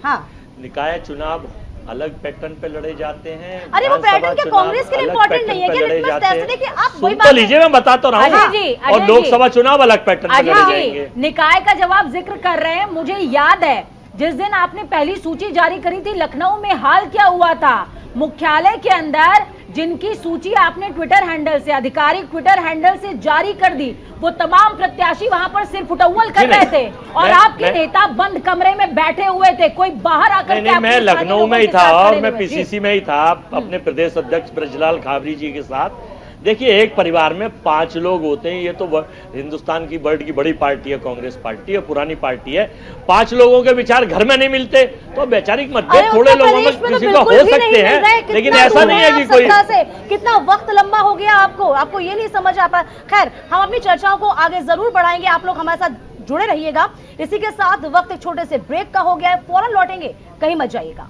हाँ, निकाय चुनाव अलग पैटर्न पे लड़े जाते हैं। अरे वो पैटर्न क्या कांग्रेस के लिए इम्पोर्टेंट नहीं है क्या? देखिए आप वही बात लीजिए, मैं बता तो रहा हूँ। और लोकसभा चुनाव अलग पैटर्न पे लड़े जाएंगे। निकाय का जब आप जिक्र कर रहे हैं, मुझे याद है जिस दिन आपने पहली सूची जारी करी थी लखनऊ में, हाल क्या हुआ था। मुख्यालय के अंदर जिनकी सूची आपने ट्विटर हैंडल से, आधिकारिक ट्विटर हैंडल से जारी कर दी, वो तमाम प्रत्याशी वहां पर सिर फुटौल कर रहे थे और आपके नेता बंद कमरे में बैठे हुए थे। कोई बाहर आकर नहीं, मैं लखनऊ में ही था और मैं पीसीसी में ही था अपने प्रदेश अध्यक्ष ब्रजलाल खाबरी जी के साथ। देखिए, एक परिवार में 5 लोग होते हैं, ये तो हिंदुस्तान की वर्ल्ड की बड़ी पार्टी है, कांग्रेस पार्टी है, पुरानी पार्टी है। 5 लोगों के विचार घर में नहीं मिलते तो वैचारिक मतभेद थोड़े लोगों में किसी को हो सकते हैं, लेकिन ऐसा नहीं है कि कोई कितना वक्त लंबा हो गया आपको ये नहीं समझ आ पा। खैर, हम अपनी चर्चाओं को आगे जरूर बढ़ाएंगे, आप लोग हमारे साथ जुड़े रहिएगा। इसी के साथ वक्त एक छोटे से ब्रेक का हो गया है, फौरन लौटेंगे, कहीं मत जाइएगा।